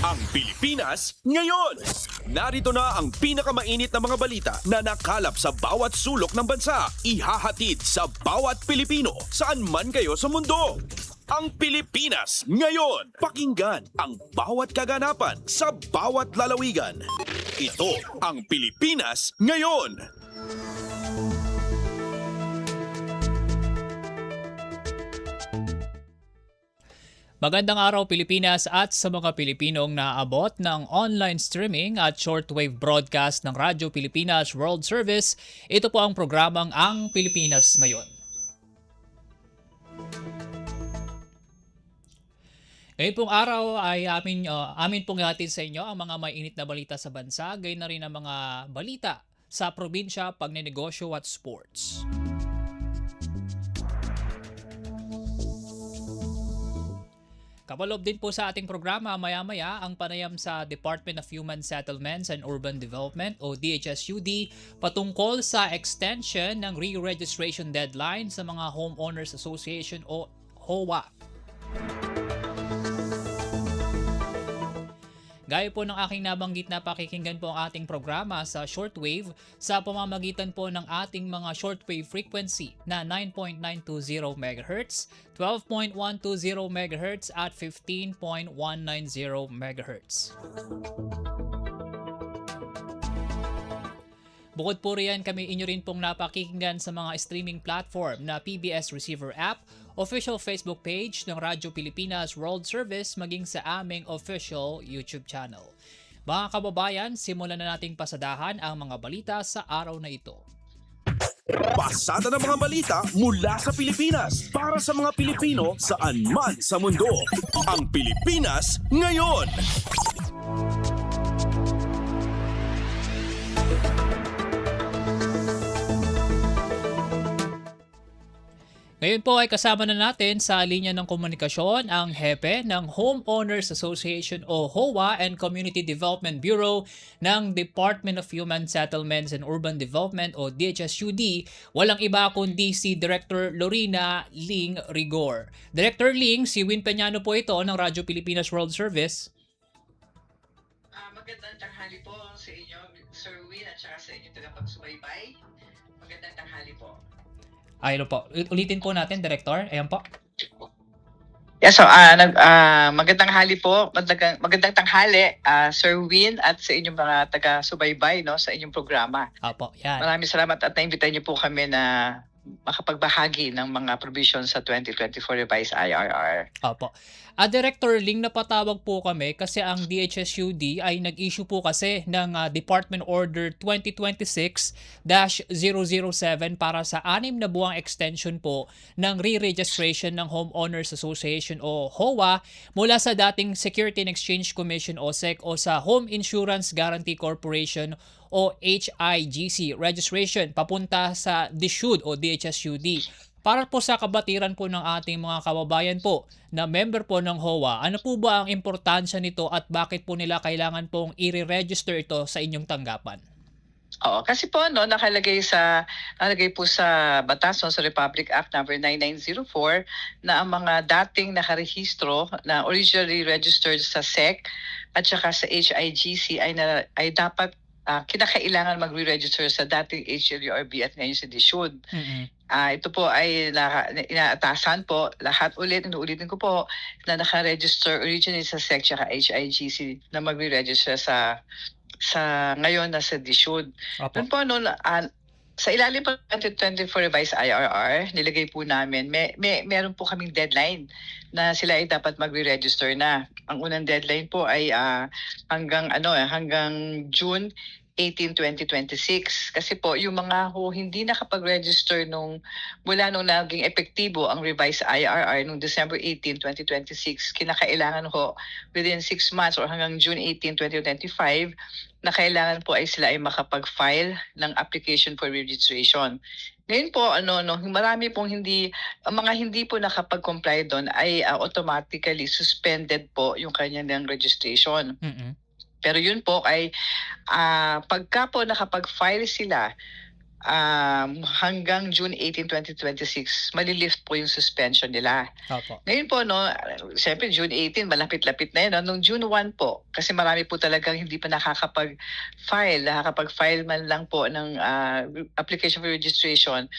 Ang Pilipinas ngayon! Narito na ang pinakamainit na mga balita na nakalap sa bawat sulok ng bansa. Ihahatid sa bawat Pilipino saan man kayo sa mundo. Ang Pilipinas ngayon! Pakinggan ang bawat kaganapan sa bawat lalawigan. Ito ang Pilipinas ngayon! Magandang araw Pilipinas at sa mga Pilipinong naaabot ng online streaming at shortwave broadcast ng Radyo Pilipinas World Service. Ito po ang programang Ang Pilipinas Ngayon. Ngayon pong araw ay amin pong ihatid sa inyo ang mga mainit na balita sa bansa, gayon na rin ang mga balita sa probinsya, pagnenegosyo at sports. Kapalob din po sa ating programa maya-maya ang panayam sa Department of Human Settlements and Urban Development o DHSUD patungkol sa extension ng re-registration deadline sa mga Homeowners Association o HOA. Gaya po ng aking nabanggit na pakikinggan po ang ating programa sa shortwave sa pamamagitan po ng ating mga shortwave frequency na 9.920 MHz, 12.120 MHz at 15.190 MHz. Bukod po riyan, kami inyo rin pong napakikinggan sa mga streaming platform na PBS Receiver App, official Facebook page ng Radyo Pilipinas World Service maging sa aming official YouTube channel. Mga kababayan, simulan na nating pasadahan ang mga balita sa araw na ito. Pasada ng mga balita mula sa Pilipinas para sa mga Pilipino saan man sa mundo. Ang Pilipinas ngayon! Ngayon po ay kasama na natin sa linya ng komunikasyon ang hepe ng Homeowners Association o HOA and Community Development Bureau ng Department of Human Settlements and Urban Development o DHSUD. Walang iba kundi si Director Lorena Ling Rigor. Director Ling, si Win Peñano po ito ng Radyo Pilipinas World Service. Magandang tanghali po sa inyo, Sir Win, at saka sa inyo tagapagsubaybay. Magandang tanghali po. Ayun po. Ulitin po natin, Director. Ayan po. Yeah, so magandang hali po, magandang tanghali, Sir Win, at sa inyong mga taga-subaybay, no, sa inyong programa. Apo, yan. Maraming salamat at na-invite niyo po kami na makapagbahagi ng mga provisions sa 2024 revised IRR. Opo. Director Ling, napatawag po kami kasi ang DHSUD ay nag-issue po kasi ng Department Order 2026-007 para sa 6 na buwang extension po ng re-registration ng Homeowners Association o HOA mula sa dating Security and Exchange Commission o SEC o sa Home Insurance Guarantee Corporation o HIGC registration papunta sa DSUD o DHSUD. Para po sa kabatiran po ng ating mga kababayan po na member po ng HOA, ano po ba ang importansya nito at bakit po nila kailangan pong i-register ito sa inyong tanggapan? Oo, kasi po nakalagay po sa batas, no, sa Republic Act number 9904 na ang mga dating nakarehistro na originally registered sa SEC at saka sa HIGC ay dapat kinakailangan mag-re-register sa dating HLURB at ngayon sa DSUD. Ito po ay inaatasan po lahat inuulitin ko po na naka-register originally sa SEC at HIGC na magre-register sa ngayon na sa DSUD. Doon po sa ilalim po ng 2024 revised IRR, nilagay po namin, meron po kaming deadline na sila ay dapat magre-register na. Ang unang deadline po ay hanggang June 18, 2026. Kasi po, yung mga hindi nakapag-register mula nung naging epektibo ang revised IRR nung December 18, 2026, kinakailangan within 6 months or hanggang June 18, 2025, na kailangan po ay sila ay makapag-file ng application for registration. Ngayon po, marami pong mga hindi po nakapag-comply doon ay automatically suspended po yung kanyang registration. Mm-hmm. Pero yun po ay pagka po nakapag-file sila hanggang June 18, 2026, malilift po yung suspension nila. Opo. Ngayon po, no, siyempre June 18, malapit-lapit na yun. No? Nung June 1 po, kasi marami po talagang hindi pa nakakapag-file man lang po ng application for registration.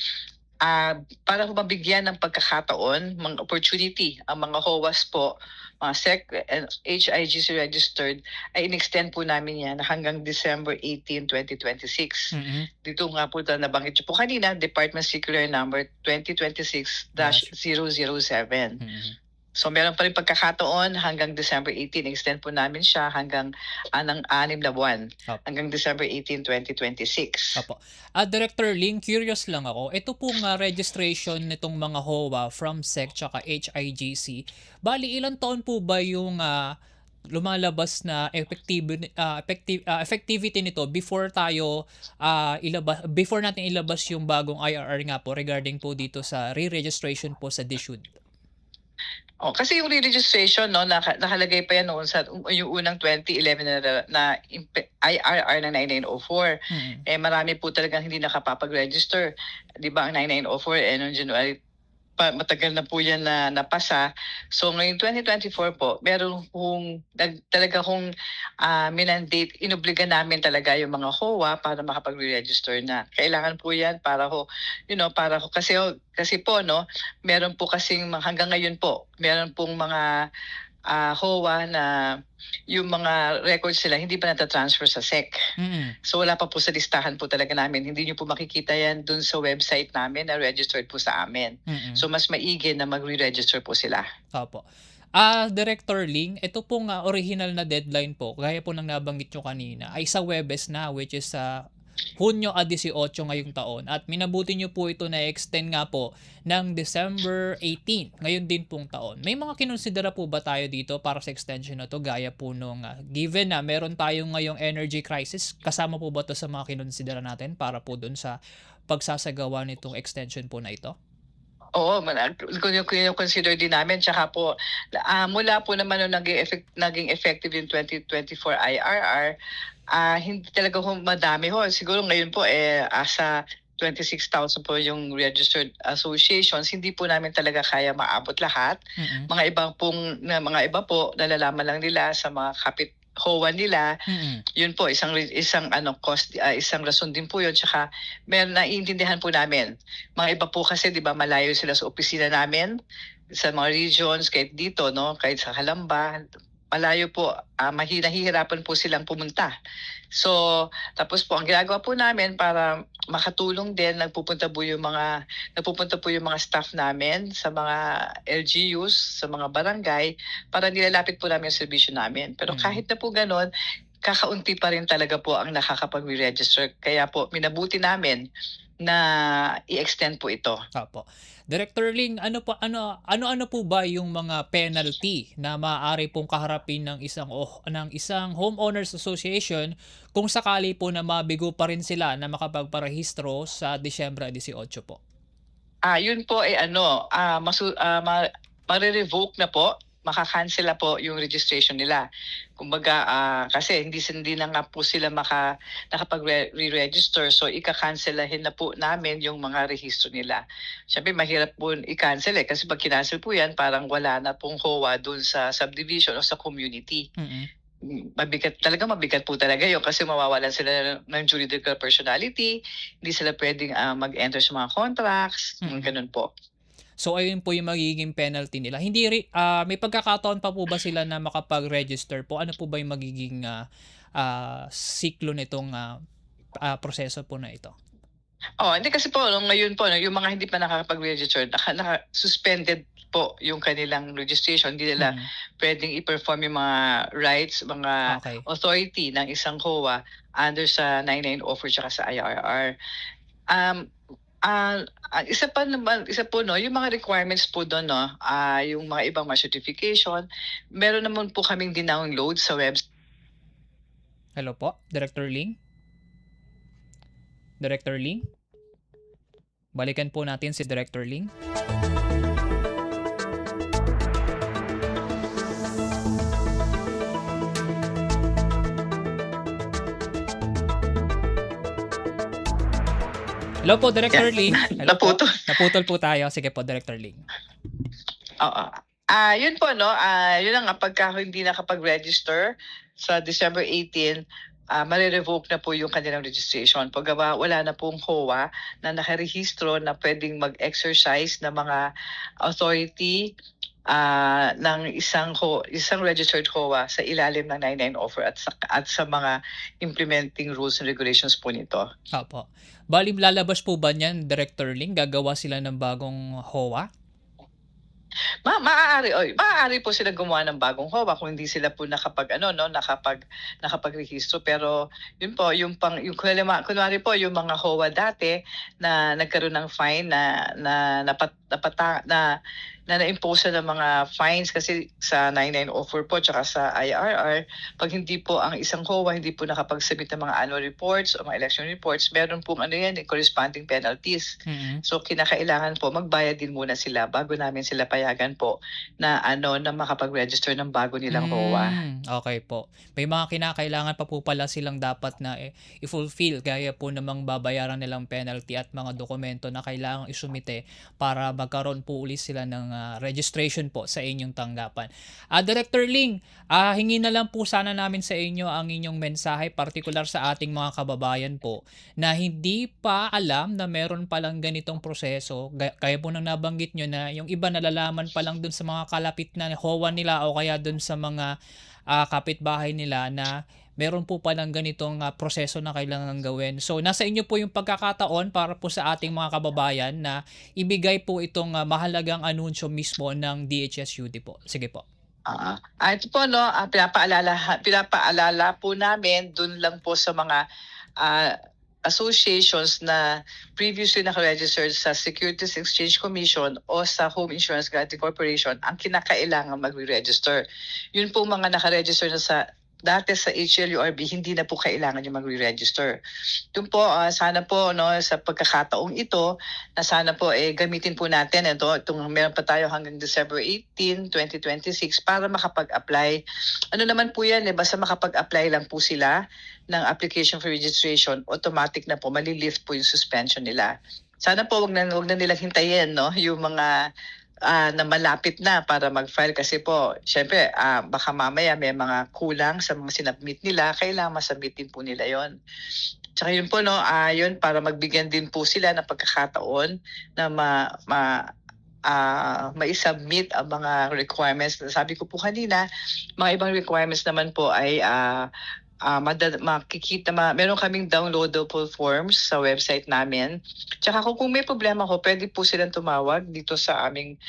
Para po mabigyan ng pagkakataon, mga opportunity, ang mga HOAs po, mga SEC and HIGC registered, ay in-extend po namin yan hanggang December 18, 2026. Mm-mm. Dito nga po nabanggit niyo po kanina, Department Circular Number 2026-007. Mm-mm. So meron pa rin pagkakataon hanggang December 18. Extend po namin siya hanggang ng 6 na buwan. Opo. Hanggang December 18, 2026. Opo. Director Ling, curious lang ako. Ito pong registration nitong mga HOA from SEC tsaka HIGC. Bali, ilang taon po ba yung lumalabas na effectivity nito before before natin ilabas yung bagong IRR nga po regarding po dito sa re-registration po sa DSUD? Kasi yung re-registration, no, nakalagay pa yan noon sa yung unang 2011 na IRR na 9904. Mm-hmm. Marami po talagang hindi nakapapag-register. 'Di ba ang 9904 noong January matagal na po yan na napasa. So ngayong 2024 po, meron talaga minandate, inobliga namin talaga yung mga HOA para makapag-register na. Kailangan po yan para kasi po, no, meron po kasing hanggang ngayon po, meron pong mga HOA na yung mga records sila hindi pa natatransfer sa SEC. Mm-hmm. So wala pa po sa listahan po talaga namin. Hindi nyo po makikita yan dun sa website namin na registered po sa amin. Mm-hmm. So mas maigi na mag-re-register po sila. Opo. Director Ling, ito pong original na deadline po, gaya po ng nabanggit nyo kanina, ay sa Webes na, which is sa Hunyo 18 ngayong taon, at minabuti nyo po ito na extend nga po ng December 18 ngayon din pong taon. May mga kinonsidera po ba tayo dito para sa extension na to, gaya po nung given na meron tayong ngayong energy crisis, kasama po ba to sa mga kinonsidera natin para po dun sa pagsasagawa nitong extension po na ito? Oo, consider din namin. Tsaka po, mula po naman nung naging effective yung 2024 IRR, hindi talaga madami ho. Siguro ngayon po, asa 26,000 po yung registered associations, hindi po namin talaga kaya maabot lahat. Mm-hmm. Mga iba po, nalalaman lang nila sa mga HOA nila. Mm-hmm. Yun po, isang cost, isang rason din po yun. Tsaka naiintindihan po namin. Mga iba po kasi, di ba, malayo sila sa opisina namin, sa mga regions, kahit dito, no, kahit sa Calamba, malayo po, nahihirapan po silang pumunta. So, tapos po, ang ginagawa po namin para makatulong din, nagpupunta po yung mga staff namin sa mga LGUs, sa mga barangay, para nilalapit po namin yung servisyo namin. Pero kahit na po ganon, kakaunti pa rin talaga po ang nakakapag-register. Kaya po, minabuti namin na i-extend po ito. Opo. Director Ling, ano po ba yung mga penalty na maaari pong kaharapin ng isang homeowners association kung sakali po na mabigo pa rin sila na makapagparehistro sa Disyembre 18 po? Yun po mare-revoke na po, makakancel na po yung registration nila. Kumbaga, kasi hindi na nga po sila nakapag-re-register, so ika-cancelahin na po namin yung mga rehistro nila. Siyempre, mahirap po i-cancel kasi pag kinancel po yan, parang wala na pong HOA dun sa subdivision o sa community. Mm-hmm. Mabigat po talaga yun kasi mawawalan sila ng juridical personality, hindi sila pwedeng mag-enter sa mga contracts, ganun po. So ayun po yung magiging penalty nila. May pagkakataon pa po ba sila na makapag-register po? Ano po ba yung magiging siklo nitong proseso po na ito? Hindi kasi po ngayon po yung mga hindi pa nakakapag-register, naka-suspended po yung kanilang registration. Hindi nila pwedeng i-perform yung mga rights, mga authority ng isang HOA under sa 9904 tsaka sa IRR. Isa po yung mga requirements po doon, no, yung mga ibang certification, meron naman po kaming dinownload sa website. Hello po, Director Ling? Director Ling? Balikan po natin si Director Ling. Hello po, Director Ling. Hello po. Naputol. Naputol po tayo. Sige po, Director Ling. Oo. Yun po, no? Yun lang nga, pagka hindi nakapag-register sa December 18, mare-revoke na po yung kanilang registration. Paggawa, wala na pong HOA na nakarehistro na pwedeng mag-exercise ng mga authority ng isang registered HOA sa ilalim ng 99 offer at sa mga implementing rules and regulations po nito. Opo. Bali, lalabas po ba niyan, Director Ling? Gagawa sila ng bagong HOA? Maaari po sila gumawa ng bagong HOA kung hindi sila po nakapagrehistro, pero yun po yung kunwari po yung mga HOA dati na nagkaroon ng fine na na-impose ng mga fines kasi sa 99 offer po tsaka sa IRR, pag hindi po ang isang HOA hindi po nakapag-submit ng mga annual reports o mga election reports, meron pong corresponding penalties. Mhm. So kinakailangan po magbayad din muna sila bago namin sila payagan po na na makapag-register ng bago nilang HOA. Okay po. May mga kinakailangan pa po pala silang dapat na i-fulfill gaya po namang babayaran nilang penalty at mga dokumento na kailangang isumite para magkaroon po ulit sila ng registration po sa inyong tanggapan. Director Ling, hingi na lang po sana namin sa inyo ang inyong mensahe partikular sa ating mga kababayan po na hindi pa alam na meron palang ganitong proseso. Kaya po nang nabanggit nyo na yung iba nalalaman pa lang dun sa mga kalapit na HOA nila o kaya dun sa mga kapitbahay nila na meron po palang ganitong proseso na kailangan gawin. So, nasa inyo po yung pagkakataon para po sa ating mga kababayan na ibigay po itong mahalagang anunsyo mismo ng DHSUD po. Sige po. Ito po, pinapaalala po namin dun lang po sa mga associations na previously nakaregistered sa Securities Exchange Commission o sa Home Insurance Guarantee Corporation ang kinakailangan mag-register. Yun po mga nakaregister na dati sa HLURB, hindi na po kailangan yung magre-register. Yun po, sana po sa pagkakataong ito, na sana po gamitin po natin itong meron pa tayo hanggang December 18, 2026 para makapag-apply. Ano naman po yan, basta makapag-apply lang po sila ng application for registration, automatic na po, malilift po yung suspension nila. Sana po wag na nilang hintayin yung mga na malapit na para mag-file kasi po, syempre, baka mamaya may mga kulang sa mga sinabmit nila, kailangan masubmit din po nila yon. Tsaka yun po, yun, para magbigyan din po sila ng pagkakataon na mai-submit ang mga requirements. Sabi ko po kanina, mga ibang requirements naman po ay meron kaming downloadable forms sa website namin. Tsaka kung may problema ko, pwede po silang tumawag dito sa aming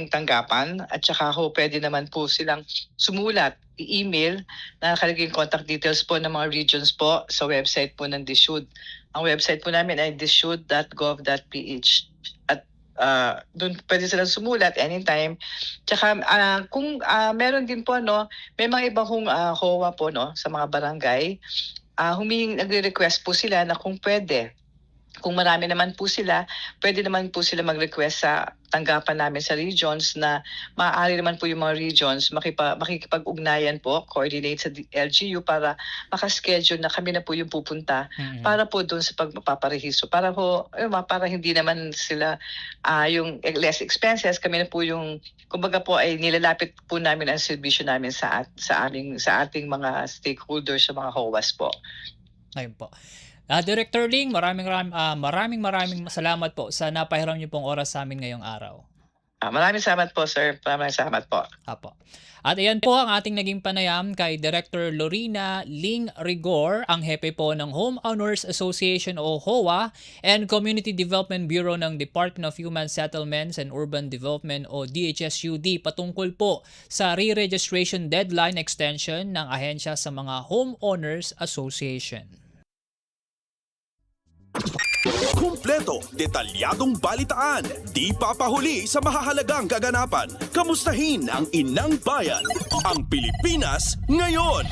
tanggapan. At tsaka pwede naman po silang sumulat, i-email na nakalagay yung contact details po ng mga regions po sa website po ng DSUD. Ang website po namin ay dsud.gov.ph. At doon pwede silang sumulat anytime. Tsaka kung meron din po may mga ibang HOA po sa mga barangay, nagre-request po sila na kung pwede. Kung marami naman po sila, pwede naman po sila mag-request sa tanggapan namin sa regions na maaari naman po yung mga regions makikipag-ugnayan po, coordinate sa LGU para makaschedule na kami na po yung pupunta para po doon sa pagpaparehistro. Para hindi naman sila yung less expenses, kami na po yung kumbaga po ay nilalapit po namin ang serbisyo namin sa ating mga stakeholders sa mga HOAs po. Ayun po. Director Ling, maraming salamat po sa napahiram niyo pong oras sa amin ngayong araw. Maraming salamat po, sir. Maraming salamat po. Apo. At ayan po ang ating naging panayam kay Director Lorena Ling Rigor, ang hepe po ng Homeowners Association o HOA and Community Development Bureau ng Department of Human Settlements and Urban Development o DHSUD patungkol po sa re-registration deadline extension ng ahensya sa mga Homeowners Association. Kumpleto, detalyadong balitaan, di papahuli sa mahahalagang kaganapan. Kamustahin ang inang bayan, ang Pilipinas ngayon.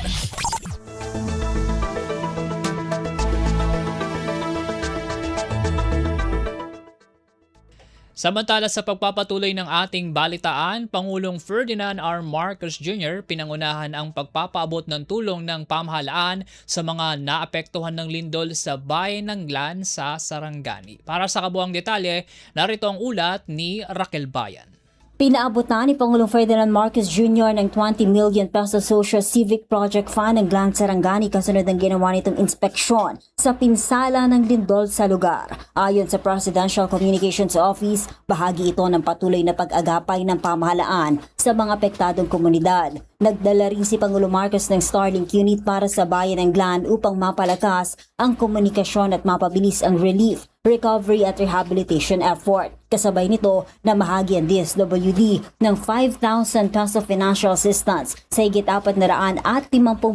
Samantala sa pagpapatuloy ng ating balitaan, Pangulong Ferdinand R. Marcos Jr. pinangunahan ang pagpapaabot ng tulong ng pamahalaan sa mga naapektuhan ng lindol sa bayan ng Glan sa Sarangani. Para sa kabuang detalye, narito ang ulat ni Raquel Bayan. Pinaabot na ni Pangulong Ferdinand Marcos Jr. ng 20 million peso Social Civic Project Fund ng Glan Sarangani kasunod ng ginawa nitong inspeksyon sa pinsala ng lindol sa lugar. Ayon sa Presidential Communications Office, bahagi ito ng patuloy na pag-agapay ng pamahalaan sa mga apektadong komunidad. Nagdala rin si Pangulong Marcos ng Starlink unit para sa bayan ng Glan upang mapalakas ang komunikasyon at mapabilis ang relief, recovery at rehabilitation effort. Kasabay nito na mahagi ang DSWD ng 5,000 peso financial assistance sa higit 450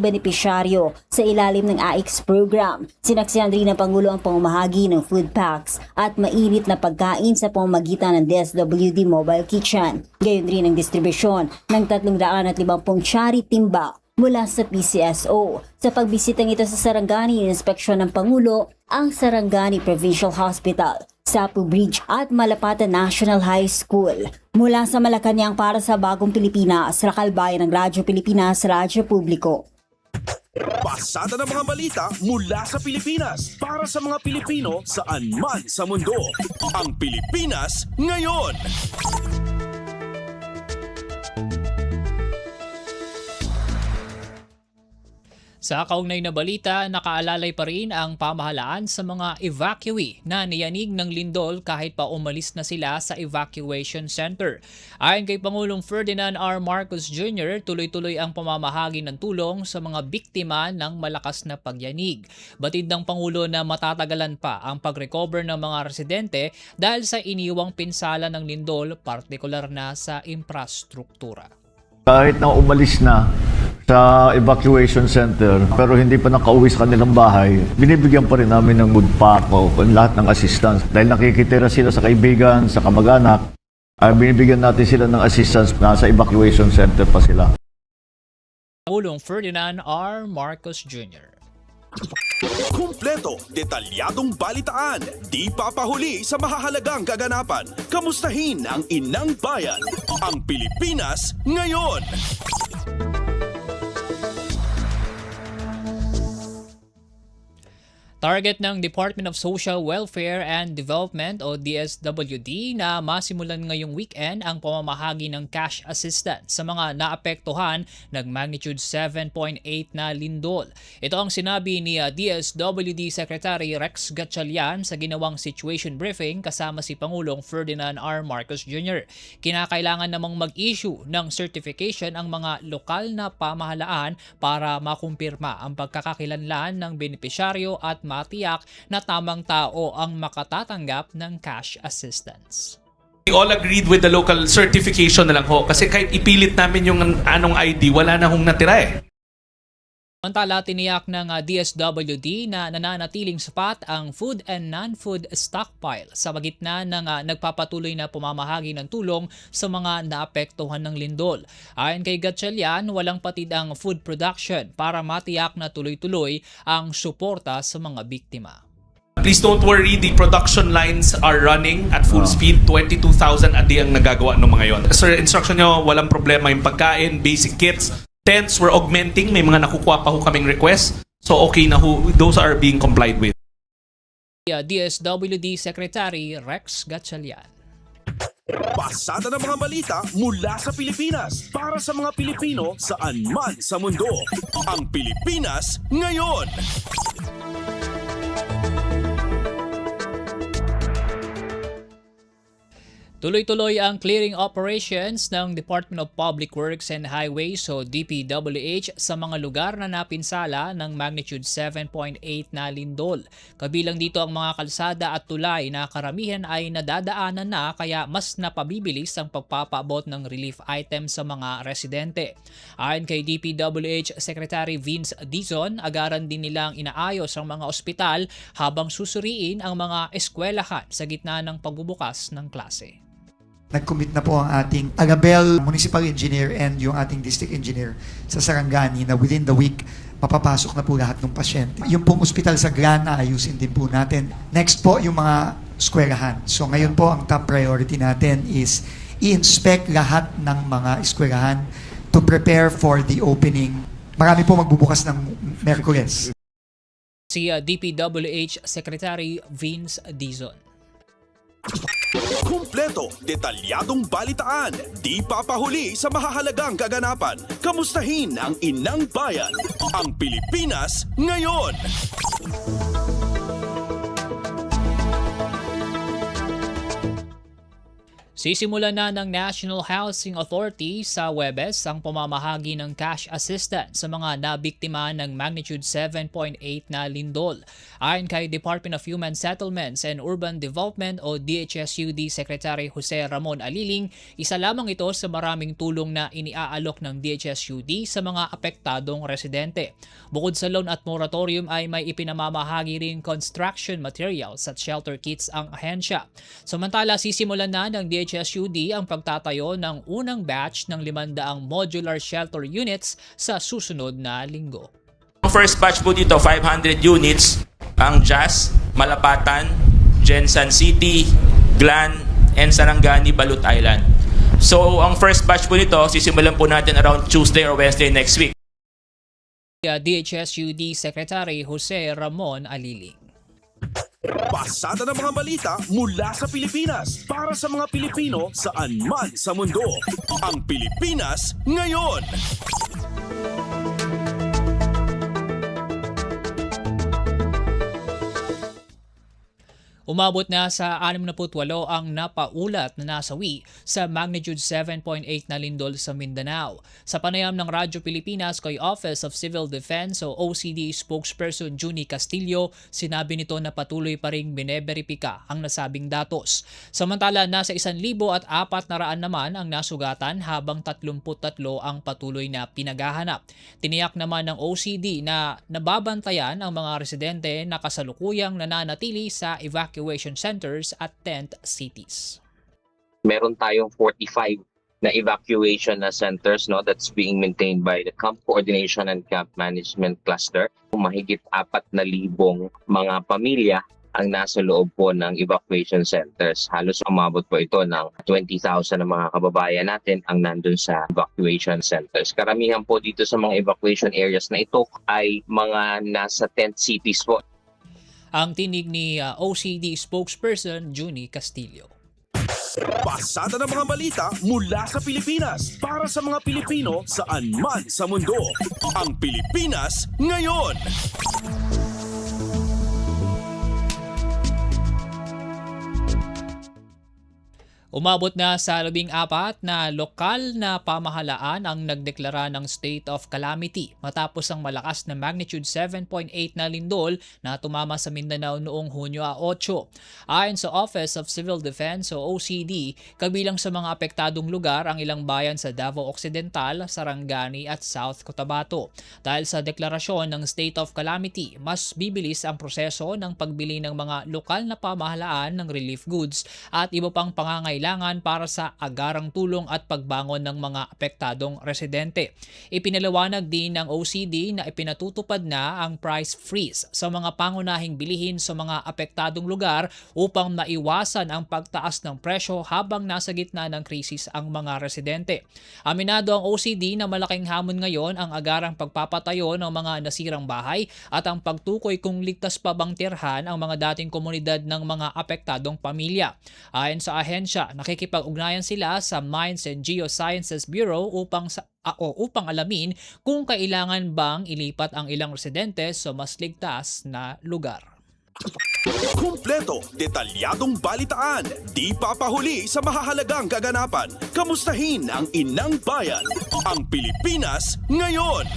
benepisyaryo sa ilalim ng AIX program. Sinaksihan rin ng Pangulo ang pamamahagi ng food packs at mainit na pagkain sa pamamagitan ng DSWD Mobile Kitchen. Gayon rin ang distribusyon ng 350 charity timba mula sa PCSO. Sa pagbisitang ito sa Sarangani, inspeksyon ng Pangulo ang Sarangani Provincial Hospital, Sapu Bridge at Malapatan National High School. Mula sa Malacanang para sa Bagong Pilipinas, Raquel Bayan ng Radyo Pilipinas, Radyo Publiko. Pasada ng mga balita mula sa Pilipinas para sa mga Pilipino saan man sa mundo. Ang Pilipinas ngayon. Sa kaugnay na balita, nakaalalay pa rin ang pamahalaan sa mga evacuee na niyanig ng lindol kahit pa umalis na sila sa evacuation center. Ayon kay Pangulong Ferdinand R. Marcos Jr., tuloy-tuloy ang pamamahagi ng tulong sa mga biktima ng malakas na pagyanig. Batid ng Pangulo na matatagalan pa ang pag-recover ng mga residente dahil sa iniwang pinsala ng lindol, partikular na sa infrastruktura. Kahit na umalis na sa evacuation center pero hindi pa nakauwi sa kanilang bahay, binibigyan pa rin namin ng mood pack o lahat ng assistance. Dahil nakikitira sila sa kaibigan, sa kamag-anak, binibigyan natin sila ng assistance. Nasa evacuation center pa sila. Pangulong Ferdinand R. Marcos Jr. Kumpleto, detalyadong balitaan, di papahuli sa mahahalagang kaganapan. Kamustahin ang inang bayan, ang Pilipinas ngayon. Target ng Department of Social Welfare and Development o DSWD na masimulan ngayong weekend ang pamamahagi ng cash assistance sa mga naapektuhan ng magnitude 7.8 na lindol. Ito ang sinabi ni DSWD Secretary Rex Gatchalian sa ginawang situation briefing kasama si Pangulong Ferdinand R. Marcos Jr. Kinakailangan namang mag-issue ng certification ang mga lokal na pamahalaan para makumpirma ang pagkakakilanlan ng benepisyaryo at matiyak na tamang tao ang makatatanggap ng cash assistance. We all agreed with the local certification na lang ho. Kasi kahit ipilit namin yung anong ID, wala na hong natira eh. Samantala, tiniyak ng DSWD na nananatiling sapat ang food and non-food stockpile sa gitna ng nagpapatuloy na pamamahagi ng tulong sa mga naapektuhan ng lindol. Ayon kay Gatchalian, walang patid ang food production para matiyak na tuloy-tuloy ang suporta sa mga biktima. Please don't worry, the production lines are running at full speed. 22,000 a day ang nagagawa ng mga yon. Sir, instruction nyo, walang problema yung pagkain, basic kits. Tents we're augmenting, may mga nakukuha pa ho kaming request. So okay na ho, those are being complied with. DSWD Secretary Rex Gatchalian. Pasada ng mga balita mula sa Pilipinas para sa mga Pilipino saan man sa mundo. Ang Pilipinas ngayon. Tuloy-tuloy ang clearing operations ng Department of Public Works and Highways o DPWH sa mga lugar na napinsala ng magnitude 7.8 na lindol. Kabilang dito ang mga kalsada at tulay na karamihan ay nadadaanan na kaya mas napabibilis ang pagpapaabot ng relief items sa mga residente. Ayon kay DPWH Secretary Vince Dizon, agaran din nilang inaayos ang mga ospital habang susuriin ang mga eskwelahan sa gitna ng pagbubukas ng klase. Nag-commit na po ang ating Agabel Municipal Engineer and yung ating District Engineer sa Sarangani na within the week, mapapasok na po lahat ng pasyente. Yung pong ospital sa Gran, ayusin din po natin. Next po, yung mga eskwelahan. So ngayon po ang top priority natin is i-inspect lahat ng mga eskwelahan to prepare for the opening. Marami po magbubukas ng Miyerkules. Si DPWH Secretary Vince Dizon. Kumpleto, detalyadong balitaan, di papahuli sa mahahalagang kaganapan. Kamustahin ang inang bayan, ang Pilipinas ngayon. Sisimulan na ng National Housing Authority sa Huwebes ang pamamahagi ng cash assistance sa mga nabiktima ng magnitude 7.8 na lindol. Ayon kay Department of Human Settlements and Urban Development o DHSUD Secretary Jose Ramon Aliling, isa lamang ito sa maraming tulong na iniaalok ng DHSUD sa mga apektadong residente. Bukod sa loan at moratorium ay may ipinamamahagi ring construction materials at shelter kits ang ahensya. Samantala, sisimulan na ng DHSUD ang pagtatayo ng unang batch ng 500 modular shelter units sa susunod na linggo. Ang first batch po dito, 500 units, ang Jas, Malapatan, Jensan City, Glan, and Sarangani, Balut Island. So, ang first batch po nito, sisimulan po natin around Tuesday or Wednesday next week. DHSUD Secretary Jose Ramon Aliling. Pasada ng mga balita mula sa Pilipinas para sa mga Pilipino saan man sa mundo. Ang Pilipinas ngayon. Umabot na sa 68 ang napaulat na nasawi sa magnitude 7.8 na lindol sa Mindanao. Sa panayam ng Radyo Pilipinas kay Office of Civil Defense o OCD spokesperson Junie Castillo, sinabi nito na patuloy pa ring bineberipika ang nasabing datos. Samantala, nasa 1,400 naman ang nasugatan habang 33 ang patuloy na pinaghahanap. Tiniyak naman ng OCD na nababantayan ang mga residente na kasalukuyang nananatili sa evacuation centers at tent cities. Meron tayong 45 na evacuation na centers, no, that's being maintained by the Camp Coordination and Camp Management Cluster. Mahigit 4,000 mga pamilya ang nasa loob po ng evacuation centers. Halos umabot po ito ng 20,000 na mga kababayan natin ang nandun sa evacuation centers. Karamihan po dito sa mga evacuation areas na ito ay mga nasa tent cities po. Ang tinig ni OCD spokesperson Junie Castillo. Pasada ng mga balita mula sa Pilipinas para sa mga Pilipino saan man sa mundo. Ang Pilipinas ngayon. Umabot na sa 14 na lokal na pamahalaan ang nagdeklara ng state of calamity matapos ang malakas na magnitude 7.8 na lindol na tumama sa Mindanao noong Hunyo 8. Ayon sa Office of Civil Defense o OCD, kabilang sa mga apektadong lugar ang ilang bayan sa Davao Occidental, Sarangani at South Cotabato. Dahil sa deklarasyon ng state of calamity, mas bibilis ang proseso ng pagbili ng mga lokal na pamahalaan ng relief goods at iba pang pangangailangan para sa agarang tulong at pagbangon ng mga apektadong residente. Ipinaliwanag din ng OCD na ipinatutupad na ang price freeze sa mga pangunahing bilihin sa mga apektadong lugar upang maiwasan ang pagtaas ng presyo habang nasa gitna ng krisis ang mga residente. Aminado ang OCD na malaking hamon ngayon ang agarang pagpapatayo ng mga nasirang bahay at ang pagtukoy kung ligtas pa bang tirhan ang mga dating komunidad ng mga apektadong pamilya. Ayon sa ahensya, nakikipag-ugnayan sila sa Mines and Geosciences Bureau upang alamin kung kailangan bang ilipat ang ilang residente sa mas ligtas na lugar. Kumpleto, detalyadong balitaan, di papahuli sa mahahalagang kaganapan. Kamustahin ang inang bayan, ang Pilipinas ngayon.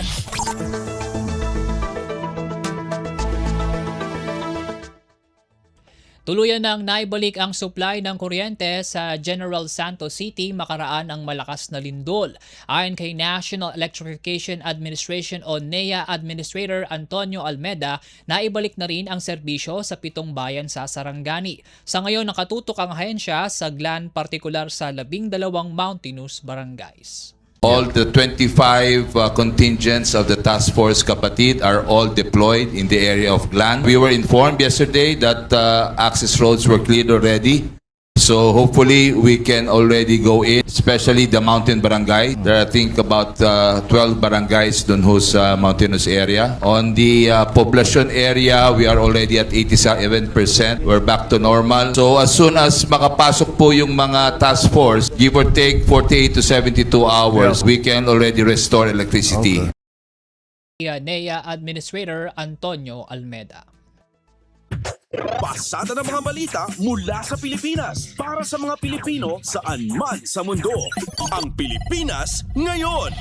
Tuluyan nang naibalik ang supply ng kuryente sa General Santos City makaraan ang malakas na lindol. Ayon kay National Electrification Administration o NEA Administrator Antonio Almeda, naibalik na rin ang serbisyo sa 7 bayan sa Sarangani. Sa ngayon, nakatutok ang ahensya sa Glan, partikular sa 12 mountainous barangays. All the 25 contingents of the Task Force Kapatid are all deployed in the area of Glan. We were informed yesterday that access roads were cleared already. So hopefully we can already go in, especially the mountain barangay. There are, I think, about 12 barangays dun whose mountainous area. On the population area, we are already at 87%. We're back to normal. So as soon as makapasok po yung mga task force, give or take 48 to 72 hours, we can already restore electricity. NEA Administrator Antonio Almeda. Pasada ng mga balita mula sa Pilipinas para sa mga Pilipino saan man sa mundo. Ang Pilipinas ngayon.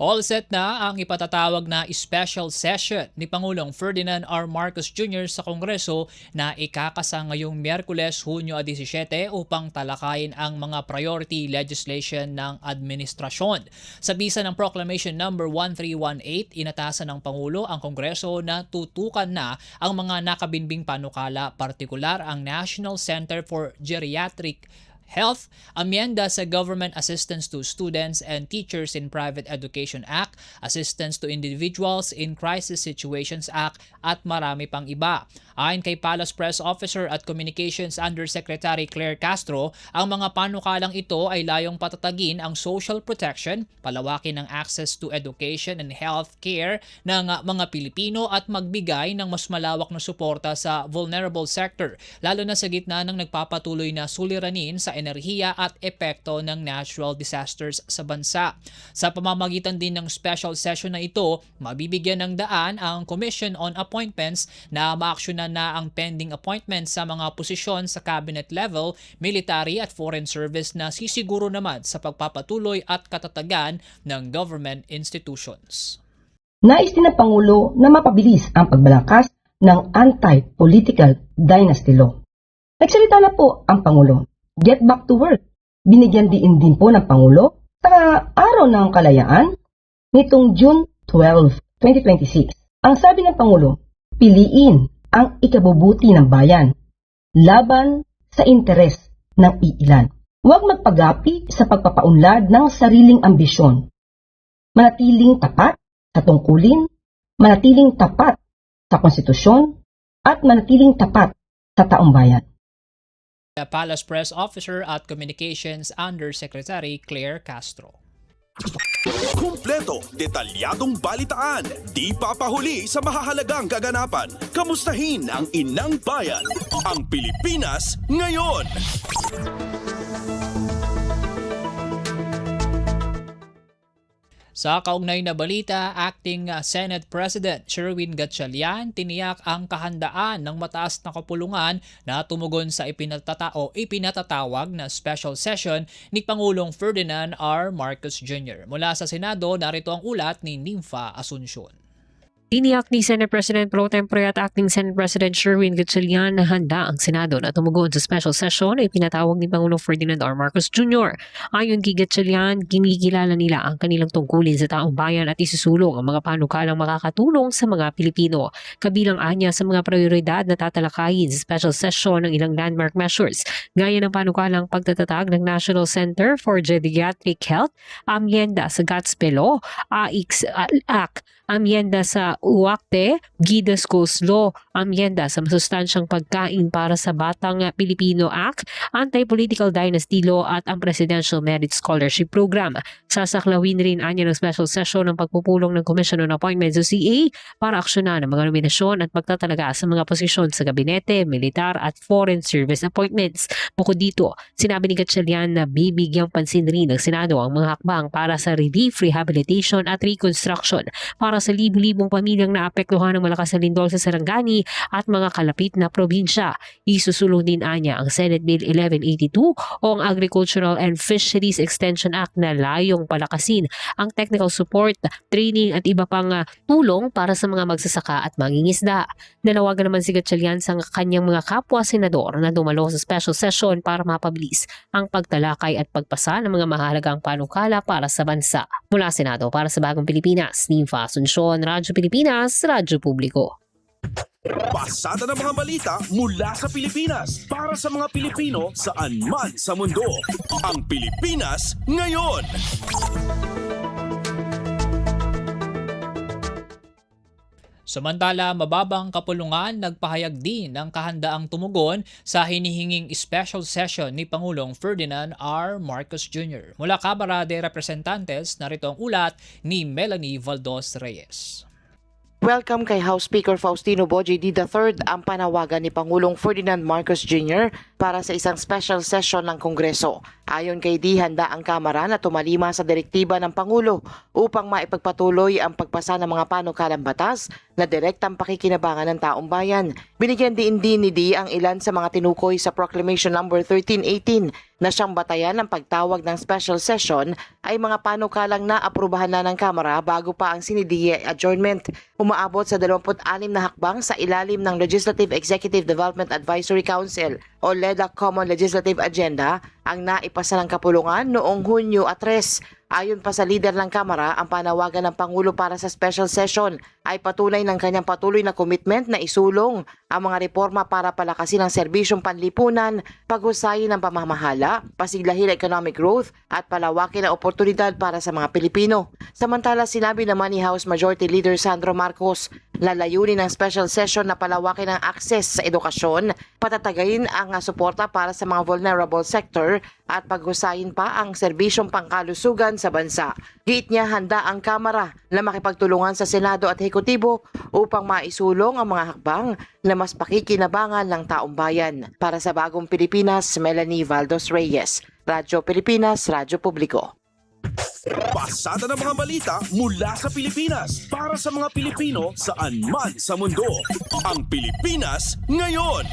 All set na ang ipatatawag na special session ni Pangulong Ferdinand R. Marcos Jr. sa Kongreso na ikakasa ngayong Miyerkules, Hunyo 17 upang talakayin ang mga priority legislation ng administrasyon. Sa bisa ng Proclamation No. 1318, inatasan ng Pangulo ang Kongreso na tutukan na ang mga nakabinbing panukala, partikular ang National Center for Geriatric Health, amyenda sa Government Assistance to Students and Teachers in Private Education Act, Assistance to Individuals in Crisis Situations Act, at marami pang iba. Ayon kay Palace Press Officer at Communications Undersecretary Claire Castro, ang mga panukalang ito ay layong patatagin ang social protection, palawakin ang access to education and health care ng mga Pilipino at magbigay ng mas malawak na suporta sa vulnerable sector, lalo na sa gitna ng nagpapatuloy na suliranin sa enerhiya at epekto ng natural disasters sa bansa. Sa pamamagitan din ng special session na ito, mabibigyan ng daan ang Commission on Appointments na maaksyonan na ang pending appointments sa mga posisyon sa cabinet level, military at foreign service na sisiguro naman sa pagpapatuloy at katatagan ng government institutions. Nais din ng Pangulo na mapabilis ang pagbalangkas ng anti-political dynasty law. Nagsalita na po ang Pangulo. Get back to work. Binigyan din po ng Pangulo sa Araw ng Kalayaan nitong June 12, 2026. Ang sabi ng Pangulo, piliin ang ikabubuti ng bayan laban sa interes ng iilan. Huwag magpagapi sa pagpapaunlad ng sariling ambisyon. Manatiling tapat sa tungkulin, manatiling tapat sa konstitusyon, at manatiling tapat sa taong bayan. Palace Press Officer at Communications Undersecretary Claire Castro. Kumpleto, detalyadong balitaan, di papahuli sa mahahalagang kaganapan. Kamustahin ang inang bayan, ang Pilipinas ngayon. Sa kaugnay na balita, Acting Senate President Sherwin Gatchalian tiniyak ang kahandaan ng mataas na kapulungan na tumugon sa ipinatatawag na special session ni Pangulong Ferdinand R. Marcos Jr. Mula sa Senado, narito ang ulat ni Nympha Asuncion. Tiniyak ni Senate President Pro Tempore at Acting Senate President Sherwin Gatchalian na handa ang Senado na tumugon sa special session na ipinatawag ni Pangulong Ferdinand R. Marcos Jr. Ayon kay Gatchalian, kinikilala nila ang kanilang tungkulin sa taong bayan at isusulong ang mga panukalang makakatulong sa mga Pilipino. Kabilang anya sa mga prioridad na tatalakayin sa special session ng ilang landmark measures, gaya ng panukalang pagtatatag ng National Center for Geriatric Health, amyenda sa GATS-PELO, Act, amyenda sa UACTE, Gida Schools Law, amyenda sa masustansyang pagkain para sa Batang Pilipino Act, Anti-Political Dynasty Law at ang Presidential Merit Scholarship Program. Sasaklawin rin anya ng special session ng pagpupulong ng Commission on Appointments o CA para aksyonan ang mga nominasyon at pagtatalaga sa mga posisyon sa gabinete, militar at foreign service appointments. Bukod dito, sinabi ni Gatchalian na bibigyang pansin rin ng Senado ang mga hakbang para sa relief, rehabilitation at reconstruction para sa libu-libong pamilyang naapektuhan ng malakas na lindol sa Sarangani at mga kalapit na probinsya. Isusulong din anya ang Senate Bill 1182 o ang Agricultural and Fisheries Extension Act na layong palakasin ang technical support, training at iba pang tulong para sa mga magsasaka at mangingisda. Nanawagan naman si Gatchalian sa kanyang mga kapwa-senador na dumalo sa special session para mapabilis ang pagtalakay at pagpasa ng mga mahalagang panukala para sa bansa. Mula Senado para sa Bagong Pilipinas, Nympha Asuncion, Radyo Pilipinas, Radyo Publiko. Pasada ng mga balita mula sa Pilipinas para sa mga Pilipino saan man sa mundo. Ang Pilipinas ngayon. Samantala, mababang kapulungan nagpahayag din ng kahandaang tumugon sa hinihinging special session ni Pangulong Ferdinand R. Marcos Jr. Mula Cámara de Representantes, narito ang ulat ni Melanie Valdos Reyes. Welcome kay House Speaker Faustino Boje III ang panawagan ni Pangulong Ferdinand Marcos Jr. para sa isang special session ng Kongreso. Ayon kay D, handa ang Kamara na tumalima sa direktiba ng Pangulo upang maipagpatuloy ang pagpasa ng mga panukalang batas na direktang pakikinabangan ng taong bayan. Binigyan din ni D ang ilan sa mga tinukoy sa Proclamation No. 1318 na siyang batayan ng pagtawag ng special session ay mga panukalang naaprubahan na ng Kamara bago pa ang sinidiye adjournment. Umaabot sa 26 na hakbang sa ilalim ng Legislative Executive Development Advisory Council o LEDA Common Legislative Agenda ang naipasa ng kapulungan noong Hunyo 3. Ayon pa sa leader ng Kamara, ang panawagan ng Pangulo para sa special session ay patunay ng kanyang patuloy na commitment na isulong ang mga reforma para palakasin ang serbisyong panlipunan, paghusayin ng pamamahala, pasiglahin ang economic growth at palawakin ang oportunidad para sa mga Pilipino. Samantala, sinabi naman ni House Majority Leader Sandro Marcos, lalayunin ng special session na palawakin ang access sa edukasyon, patatagayin ang suporta para sa mga vulnerable sector at paghusayin pa ang serbisyong pangkalusugan sa bansa. Giit niya handa ang Kamara na makipagtulungan sa Senado at Ehekutibo upang maisulong ang mga hakbang na mas pakikinabangan ng taong bayan. Para sa Bagong Pilipinas, Melanie Valdos Reyes, Radyo Pilipinas, Radyo Publiko. Pasada ng mga balita mula sa Pilipinas para sa mga Pilipino saan man sa mundo. Ang Pilipinas ngayon.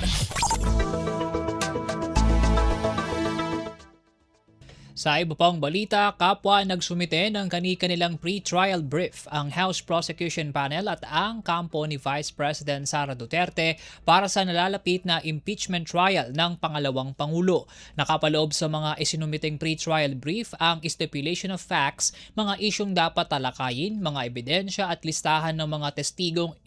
Sa iba pang balita, kapwa nagsumite ng kani-kanilang pre-trial brief ang House Prosecution Panel at ang kampo ni Vice President Sara Duterte para sa nalalapit na impeachment trial ng pangalawang Pangulo. Nakapaloob sa mga isinumiting pre-trial brief ang stipulation of facts, mga isyong dapat talakayin, mga ebidensya at listahan ng mga testigong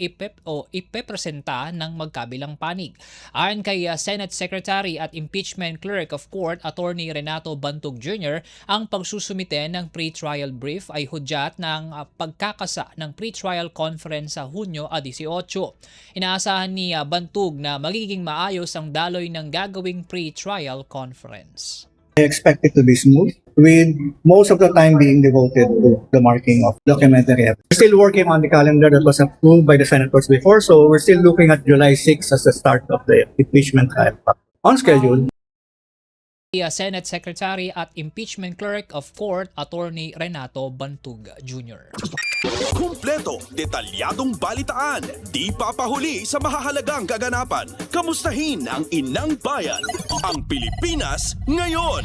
ipepresenta ng magkabilang panig. Ayon kay Senate Secretary at Impeachment Clerk of Court, Attorney Renato Bantog Jr., ang pagsusumite ng pre-trial brief ay hudyat ng pagkakasa ng pre-trial conference sa Hunyo 18. Inaasahan ni Bantog na magiging maayos ang daloy ng gagawing pre-trial conference. I expect it to be smooth, with most of the time being devoted to the marking of documentary evidence. We're still working on the calendar that was approved by the senators before, so we're still looking at July 6 as the start of the impeachment trial. On schedule. Senate Secretary at Impeachment Clerk of Court, Attorney Renato Bantog Jr. Kumpleto, detalyadong balitaan, di papahuli sa mahahalagang kaganapan. Kamustahin ang inang bayan, ang Pilipinas ngayon.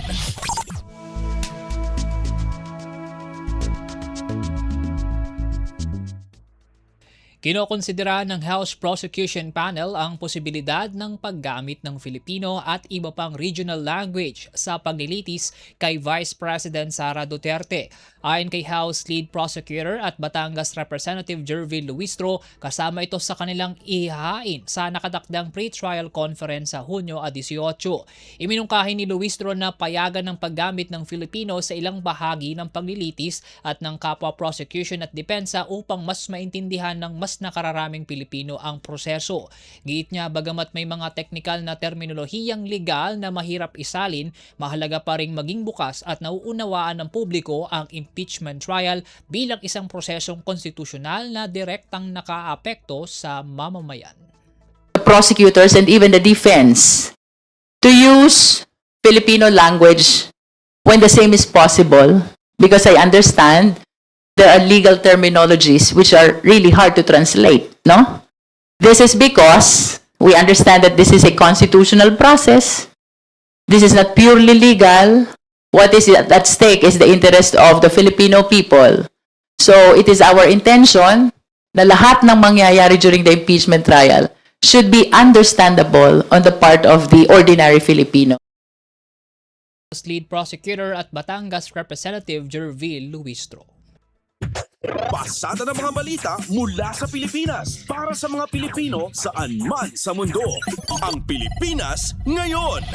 Kinokonsidera ng House Prosecution Panel ang posibilidad ng paggamit ng Filipino at iba pang regional language sa paglilitis kay Vice President Sara Duterte. Ayon kay House Lead Prosecutor at Batangas Representative Jervil Luistro, kasama ito sa kanilang ihahain sa nakatakdang pre-trial conference sa Hunyo 18. Iminungkahi ni Luistro na payagan ng paggamit ng Filipino sa ilang bahagi ng paglilitis at ng kapwa prosecution at depensa upang mas maintindihan ng mas nakararaming Pilipino ang proseso. Giit niya, bagamat may mga teknikal na terminolohiyang legal na mahirap isalin, mahalaga pa ring maging bukas at nauunawaan ng publiko ang impeachment trial bilang isang prosesong konstitusyonal na direktang nakaapekto sa mamamayan. The prosecutors and even the defense to use Filipino language when the same is possible, because I understand there are legal terminologies which are really hard to translate, no? This is because we understand that this is a constitutional process. This is not purely legal. What is at stake is the interest of the Filipino people. So it is our intention na lahat ng mangyayari during the impeachment trial should be understandable on the part of the ordinary Filipino. Lead Prosecutor at Batangas Representative Jervil Luistro. Pasada ng mga balita mula sa Pilipinas para sa mga Pilipino saan man sa mundo. Ang Pilipinas Ngayon.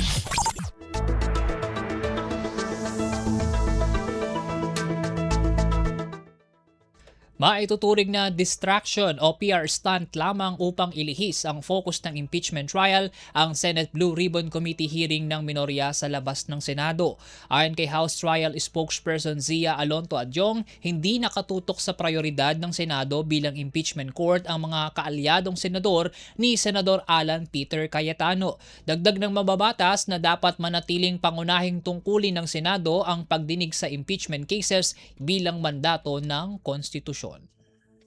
Maituturing na distraction o PR stunt lamang upang ilihis ang focus ng impeachment trial ang Senate Blue Ribbon Committee hearing ng minorya sa labas ng Senado. Ayon kay House Trial spokesperson Zia Alonto Adyong, hindi nakatutok sa prioridad ng Senado bilang impeachment court ang mga kaalyadong senador ni Senador Alan Peter Cayetano. Dagdag ng mababatas na dapat manatiling pangunahing tungkulin ng Senado ang pagdinig sa impeachment cases bilang mandato ng konstitusyon.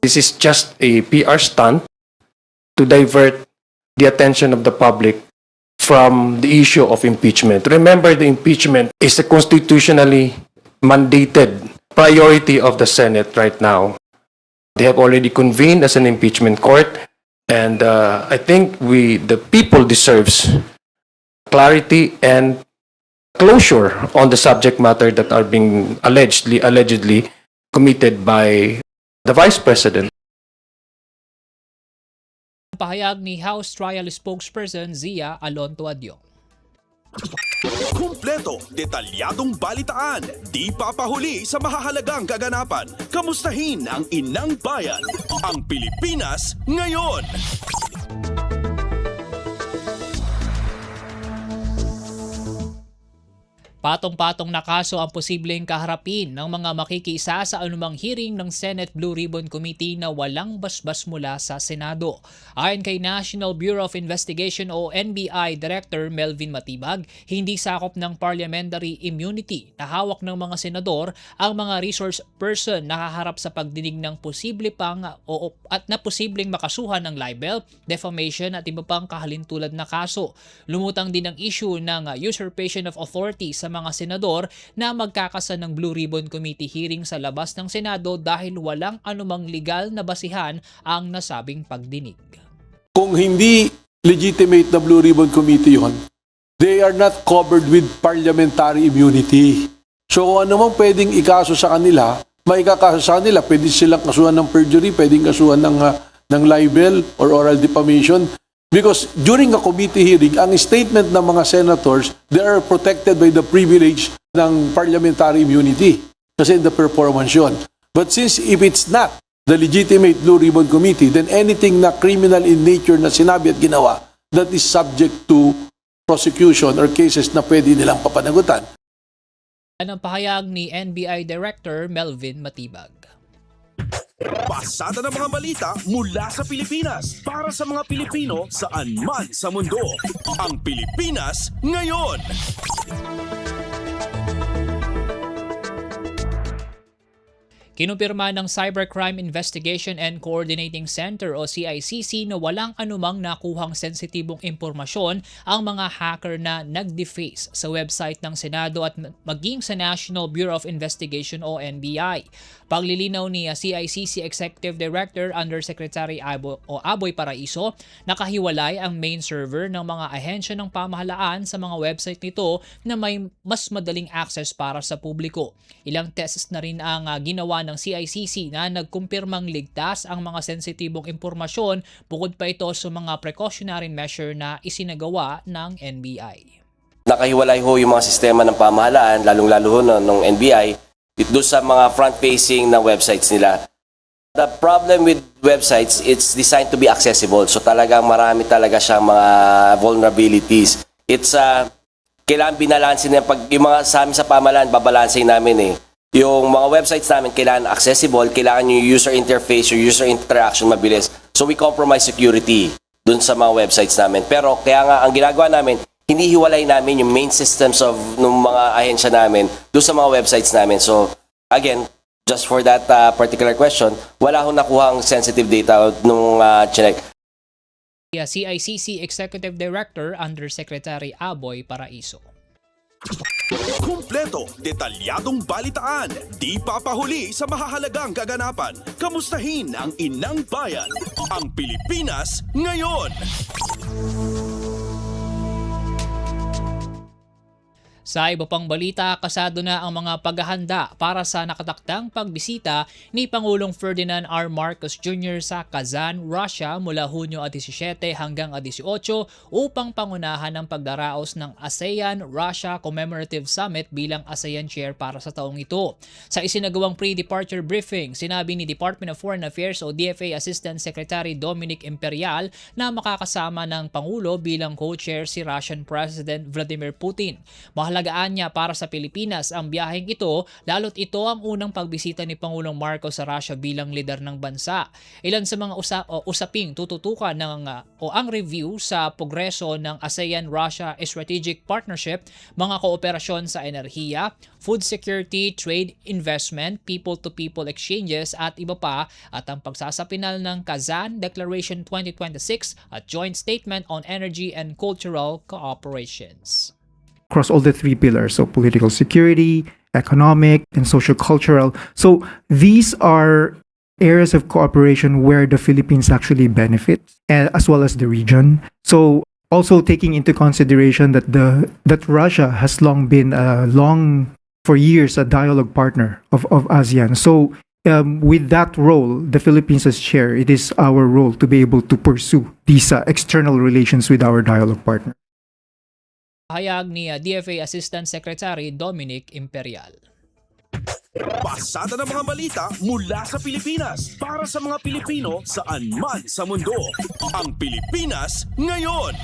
This is just a PR stunt to divert the attention of the public from the issue of impeachment. Remember, the impeachment is a constitutionally mandated priority of the Senate right now. They have already convened as an impeachment court, and I think the people deserves clarity and closure on the subject matter that are being allegedly committed by the Vice President. Pahayag ni House Trial spokesperson Zia Alonto Adyong. Kumpleto, detalyadong balitaan, di papahuli sa mahahalagang kaganapan. Kamustahin ang inang bayan, ang Pilipinas Ngayon. Patong-patong na kaso ang posibleng kaharapin ng mga makikiisa sa anumang hearing ng Senate Blue Ribbon Committee na walang basbas mula sa Senado. Ayon kay National Bureau of Investigation o NBI Director Melvin Matibag, hindi sakop ng parliamentary immunity na hawak ng mga senador ang mga resource person na haharap sa pagdinig ng posible pang at na posibleng makasuhan ng libel, defamation at iba pang kahalintulad na kaso. Lumutang din ang issue ng usurpation of authority sa mga senador na magkakasa ng Blue Ribbon Committee hearing sa labas ng Senado dahil walang anumang legal na basihan ang nasabing pagdinig. Kung hindi legitimate na Blue Ribbon Committee yon, they are not covered with parliamentary immunity. So kung ano mang pwedeng ikaso sa kanila, maikakaso sa kanila, pwede silang kasuhan ng perjury, pwedeng kasuhan ng libel or oral defamation. Because during a committee hearing, ang statement ng mga senators, they are protected by the privilege ng parliamentary immunity. Kasi the performance yun. But since if it's not the legitimate Blue Ribbon Committee, then anything na criminal in nature na sinabi at ginawa, that is subject to prosecution or cases na pwede nilang papanagutan. Ang pahayag ni NBI Director Melvin Matibag. Pasada ng mga balita mula sa Pilipinas para sa mga Pilipino saan man sa mundo. Ang Pilipinas Ngayon. Kinumpirma ng Cybercrime Investigation and Coordinating Center o CICC na walang anumang nakuhang sensitibong impormasyon ang mga hacker na nag-deface sa website ng Senado at maging sa National Bureau of Investigation o NBI. Paglilinaw ni CICC Executive Director Undersecretary Aboy Paraiso, nakahiwalay ang main server ng mga ahensya ng pamahalaan sa mga website nito na may mas madaling access para sa publiko. Ilang tests na rin ang ginawa ng CICC na nagkumpirmang ligtas ang mga sensitibong impormasyon bukod pa ito sa mga precautionary measure na isinagawa ng NBI. Nakahiwalay ho yung mga sistema ng pamahalaan, lalong-lalo ho ng NBI, doon sa mga front-facing na websites nila. The problem with websites, it's designed to be accessible. So talagang marami talaga siyang mga vulnerabilities. It's kailangan binalansin na pag yung mga sa amin sa pamahalaan, babalansin namin eh. Yung mga websites namin kailangan accessible, kailangan yung user interface, yung user interaction mabilis. So we compromise security dun sa mga websites namin. Pero kaya nga ang ginagawa namin, hindi hiwalay namin yung main systems of ng mga ahensya namin dun sa mga websites namin. So again, just for that particular question, wala akong nakuhang sensitive data nung chinek. CICC Executive Director Undersecretary Aboy Paraiso. Kumpleto, detalyadong balitaan, di papahuli sa mahahalagang kaganapan. Kamustahin ang inang bayan, ang Pilipinas Ngayon. Sa iba pang balita, kasado na ang mga paghahanda para sa nakatakdang pagbisita ni Pangulong Ferdinand R. Marcos Jr. sa Kazan, Russia mula Hunyo 17 hanggang 18 upang pangunahan ang pagdaraos ng ASEAN-Russia Commemorative Summit bilang ASEAN Chair para sa taong ito. Sa isinagawang pre-departure briefing, sinabi ni Department of Foreign Affairs o DFA Assistant Secretary Dominic Imperial na makakasama ng Pangulo bilang co-chair si Russian President Vladimir Putin. Mahalagaan niya para sa Pilipinas ang biyaheng ito lalo't ito ang unang pagbisita ni Pangulong Marcos sa Russia bilang lider ng bansa. Ilan sa mga usaping tututukan ang review sa progreso ng ASEAN-Russia Strategic Partnership, mga kooperasyon sa enerhiya, food security, trade, investment, people-to-people exchanges at iba pa, at ang pagsasapinal ng Kazan Declaration 2026 at Joint Statement on Energy and Cultural Cooperations. Across all the three pillars, so political security, economic, and social-cultural. So these are areas of cooperation where the Philippines actually benefits, as well as the region. So also taking into consideration that Russia has long been for years a dialogue partner of ASEAN. So with that role, the Philippines as chair, it is our role to be able to pursue these external relations with our dialogue partner. Hayag ni DFA Assistant Secretary Dominic Imperial. Pasada ng mga balita mula sa Pilipinas para sa mga Pilipino saan man sa mundo. Ang Pilipinas ngayon.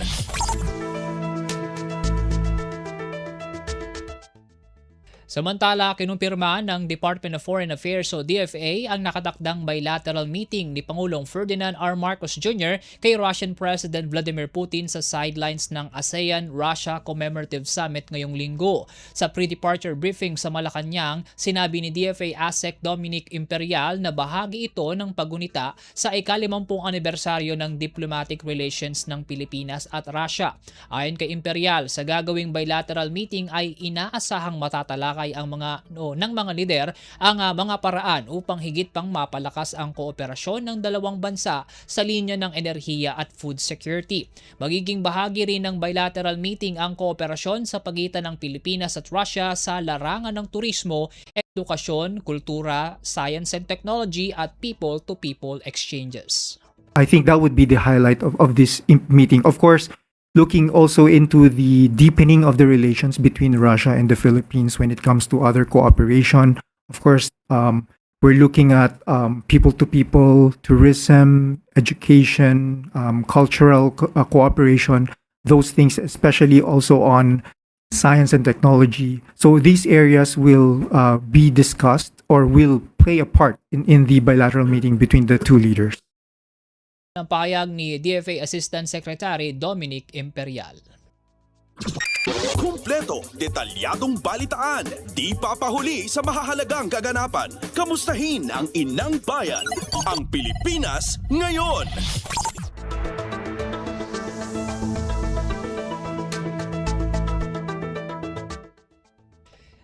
Samantala, kinumpirma ng Department of Foreign Affairs o DFA ang nakatakdang bilateral meeting ni Pangulong Ferdinand R. Marcos Jr. kay Russian President Vladimir Putin sa sidelines ng ASEAN-Russia Commemorative Summit ngayong linggo. Sa pre-departure briefing sa Malacanang, sinabi ni DFA ASEC Dominic Imperial na bahagi ito ng pagunita sa ika-50 anibersaryo ng diplomatic relations ng Pilipinas at Russia. Ayon kay Imperial, sa gagawing bilateral meeting ay inaasahang matatalakay ng mga lider ang mga paraan upang higit pang mapalakas ang kooperasyon ng dalawang bansa sa linya ng enerhiya at food security. Magiging bahagi rin ng bilateral meeting ang kooperasyon sa pagitan ng Pilipinas at Russia sa larangan ng turismo, edukasyon, kultura, science and technology at people-to-people exchanges. I think that would be the highlight of this meeting. Of course, looking also into the deepening of the relations between Russia and the Philippines when it comes to other cooperation. Of course, we're looking at people-to-people, tourism, education, cultural cooperation, those things, especially also on science and technology. So these areas will be discussed or will play a part in the bilateral meeting between the two leaders. Ang pahayag ni DFA Assistant Secretary Dominic Imperial. Kumpleto, detalyadong balitaan, di papahuli sa mahahalagang kaganapan. Kamustahin ang inang bayan, ang Pilipinas ngayon.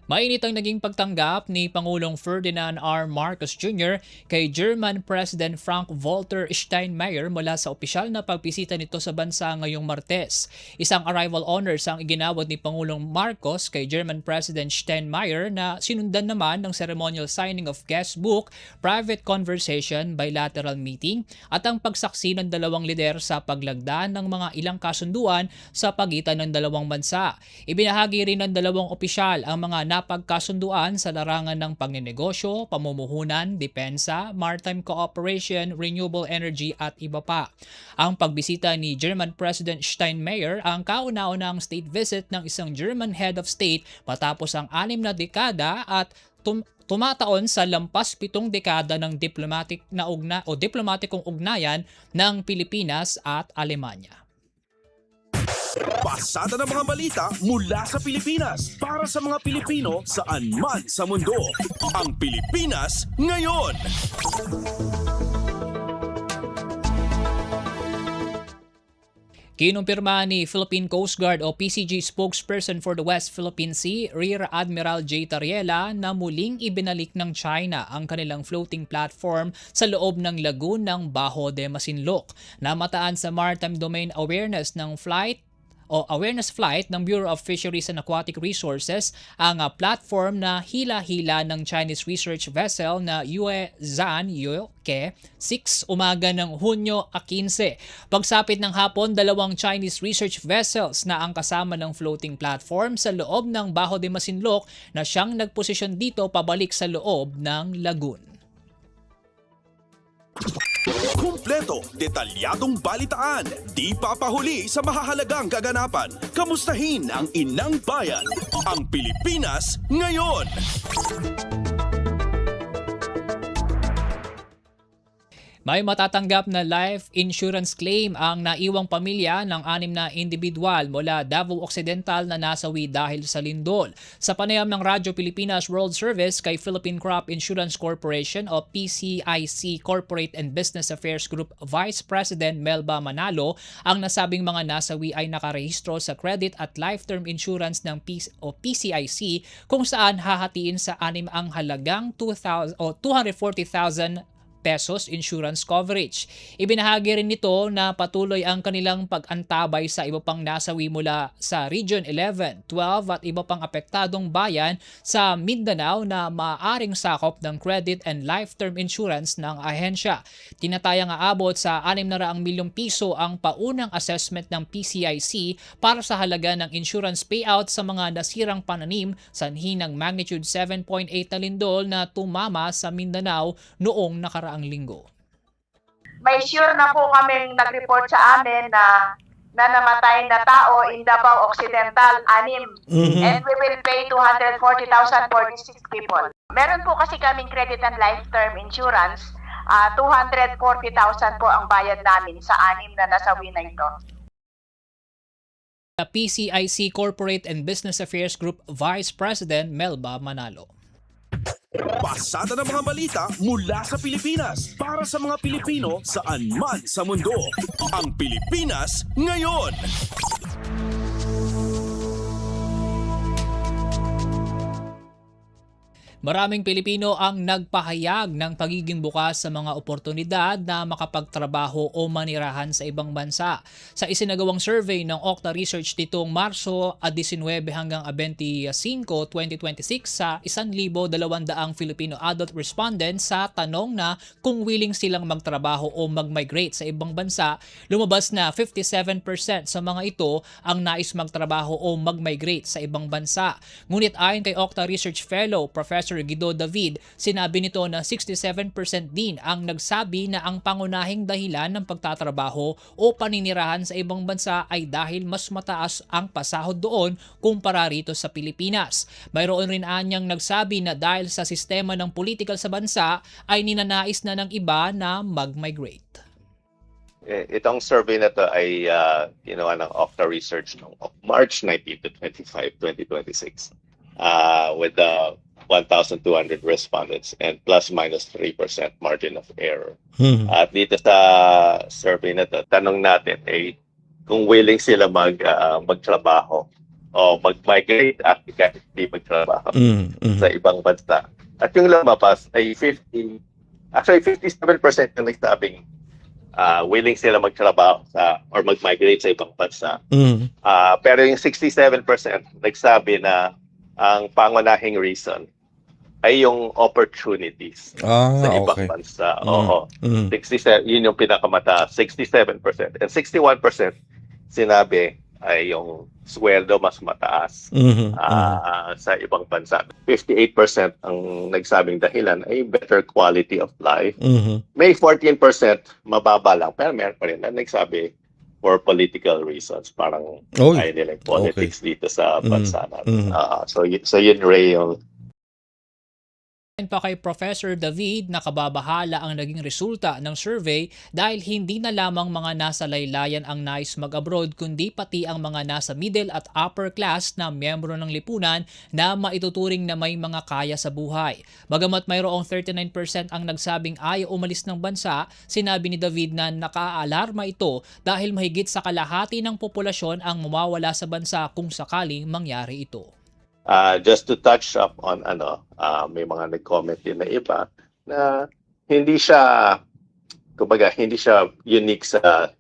Mainit ang naging pagtanggap ni Pangulong Ferdinand R. Marcos Jr. kay German President Frank-Walter Steinmeier mula sa opisyal na pagbisita nito sa bansa ngayong Martes. Isang arrival honors ang iginawad ni Pangulong Marcos kay German President Steinmeier na sinundan naman ng ceremonial signing of guest book, private conversation, bilateral meeting at ang pagsaksi ng dalawang lider sa paglagda ng mga ilang kasunduan sa pagitan ng dalawang bansa. Ibinahagi rin ng dalawang opisyal ang mga napagkasunduan sa larangan ng pagnenegosyo, pamumuhunan, depensa, maritime cooperation, renewable energy at iba pa. Ang pagbisita ni German President Steinmeier ang kauna-unahang state visit ng isang German head of state matapos ang 6 na dekada at tumataon sa lampas 7 dekada ng diplomatikong ugnayan ng Pilipinas at Alemanya. Pasada ng mga balita mula sa Pilipinas para sa mga Pilipino saan man sa mundo. Ang Pilipinas ngayon. Kinumpirma ni Philippine Coast Guard o PCG spokesperson for the West Philippine Sea, Rear Admiral J. Tariela, na muling ibinalik ng China ang kanilang floating platform sa loob ng lagoon ng Bajo de Masinloc. Namataan sa Maritime Domain Awareness ng Flight awareness flight ng Bureau of Fisheries and Aquatic Resources ang platform na hila-hila ng Chinese research vessel na Yue Zhan Yuke 6 umaga ng Hunyo 15. Pagsapit ng hapon, 2 Chinese research vessels na ang kasama ng floating platform sa loob ng Baho de Masinloc na siyang nagposisyon dito pabalik sa loob ng lagoon. Kumpleto, detalyadong balitaan, di papahuli sa mahahalagang kaganapan. Kamustahin ang inang bayan, ang Pilipinas ngayon. May matatanggap na life insurance claim ang naiwang pamilya ng 6 na individual mula Davao Occidental na nasawi dahil sa lindol. Sa panayam ng Radyo Pilipinas World Service kay Philippine Crop Insurance Corporation o PCIC Corporate and Business Affairs Group Vice President Melba Manalo, ang nasabing mga nasawi ay nakarehistro sa credit at life-term insurance ng PCIC kung saan hahatiin sa 6 ang halagang 240,000 pesos insurance coverage. Ibinahagi rin nito na patuloy ang kanilang pag-antabay sa iba pang nasawi mula sa Region 11, 12 at iba pang apektadong bayan sa Mindanao na maaaring sakop ng credit and life-term insurance ng ahensya. Tinatayang aabot sa 600 milyong piso ang paunang assessment ng PCIC para sa halaga ng insurance payout sa mga nasirang pananim sanhi ng magnitude 7.8 na lindol na tumama sa Mindanao noong nakaraang linggo. May sure na po kaming nag-report sa amin na namatay na tao in Davao Occidental, 6. And we will pay 240,000 for these 6 people. Meron po kasi kaming credit and life term insurance, 240,000 po ang bayad namin sa 6 na nasawi na ito. PCIC Corporate and Business Affairs Group Vice President Melba Manalo. Pasada ng mga balita mula sa Pilipinas para sa mga Pilipino saan man sa mundo. Ang Pilipinas ngayon. Maraming Pilipino ang nagpahayag ng pagiging bukas sa mga oportunidad na makapagtrabaho o manirahan sa ibang bansa. Sa isinagawang survey ng Okta Research nitong Marso 19 hanggang 25, 2026 sa 1,200 Filipino adult respondents sa tanong na kung willing silang magtrabaho o mag-migrate sa ibang bansa, lumabas na 57% sa mga ito ang nais magtrabaho o mag-migrate sa ibang bansa. Ngunit ayon kay Okta Research Fellow Professor Guido David, sinabi nito na 67% din ang nagsabi na ang pangunahing dahilan ng pagtatrabaho o paninirahan sa ibang bansa ay dahil mas mataas ang pasahod doon kumpara rito sa Pilipinas. Mayroon rin anyang nagsabi na dahil sa sistema ng politikal sa bansa ay ninanais na ng iba na mag-migrate. Itong survey na to ay ginawa ng Okta Research noong March 19 to 25, 2026 with the 1,200 respondents and plus-minus 3% margin of error. At dito sa survey na to, tanong natin ay kung willing sila magtrabaho o mag-migrate at hindi magtrabaho sa ibang bansa. At yung lumabas ay 57% yung nagsabing willing sila magtrabaho or mag-migrate sa ibang bansa. Pero yung 67% nagsabi na ang pangunahing reason ay yung opportunities sa ibang bansa. Oo. 67, yun yung pinakamataas, 67%. And 61% sinabi ay yung sweldo mas mataas sa ibang bansa. 58% ang nagsabing dahilan ay better quality of life. May 14% mababa lang, pero meron pa rin na nagsabi for political reasons. Parang ayaw nila yung politics dito sa bansa natin. So yun, Ray, yung Ayon pa kay Professor David, nakababahala ang naging resulta ng survey dahil hindi na lamang mga nasa laylayan ang nais mag-abroad kundi pati ang mga nasa middle at upper class na miyembro ng lipunan na maituturing na may mga kaya sa buhay. Bagamat mayroong 39% ang nagsabing ayaw umalis ng bansa, sinabi ni David na nakaalarma ito dahil mahigit sa kalahati ng populasyon ang mawawala sa bansa kung sakaling mangyari ito. Just to touch up on may mga nag-comment din na iba na hindi siya kumbaga hindi siya unique sa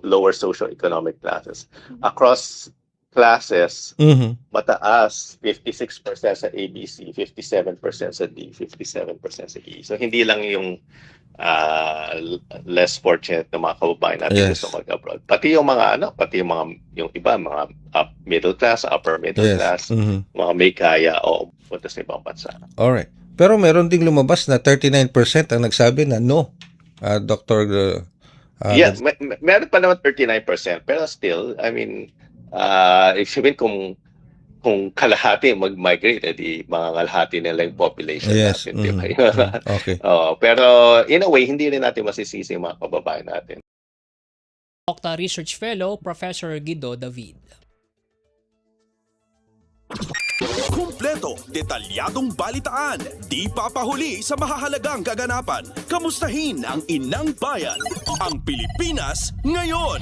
lower socioeconomic classes. Across classes, mataas, 56% sa ABC, 57% sa D, 57% sa E. So hindi lang yung less fortunate na mga kababayan natin gusto mag-abroad. Pati yung mga yung iba, mga middle class, upper middle class, mga may kaya o punta sa ibang bansa. Alright. Pero meron ding lumabas na 39% ang nagsabi na no. Dr. Yes, meron pa naman 39%, pero still, I mean, if you mean kung kalahati mag-migrate, edi mga kalahati nila yung population natin, di ba? Okay. Pero in a way, hindi rin natin masisisi yung mga kababayan natin. Okta Research Fellow, Professor Guido David. Kumpleto, detalyadong balitaan, di papahuli sa mahahalagang kaganapan. Kamustahin ang inang bayan, ang Pilipinas ngayon.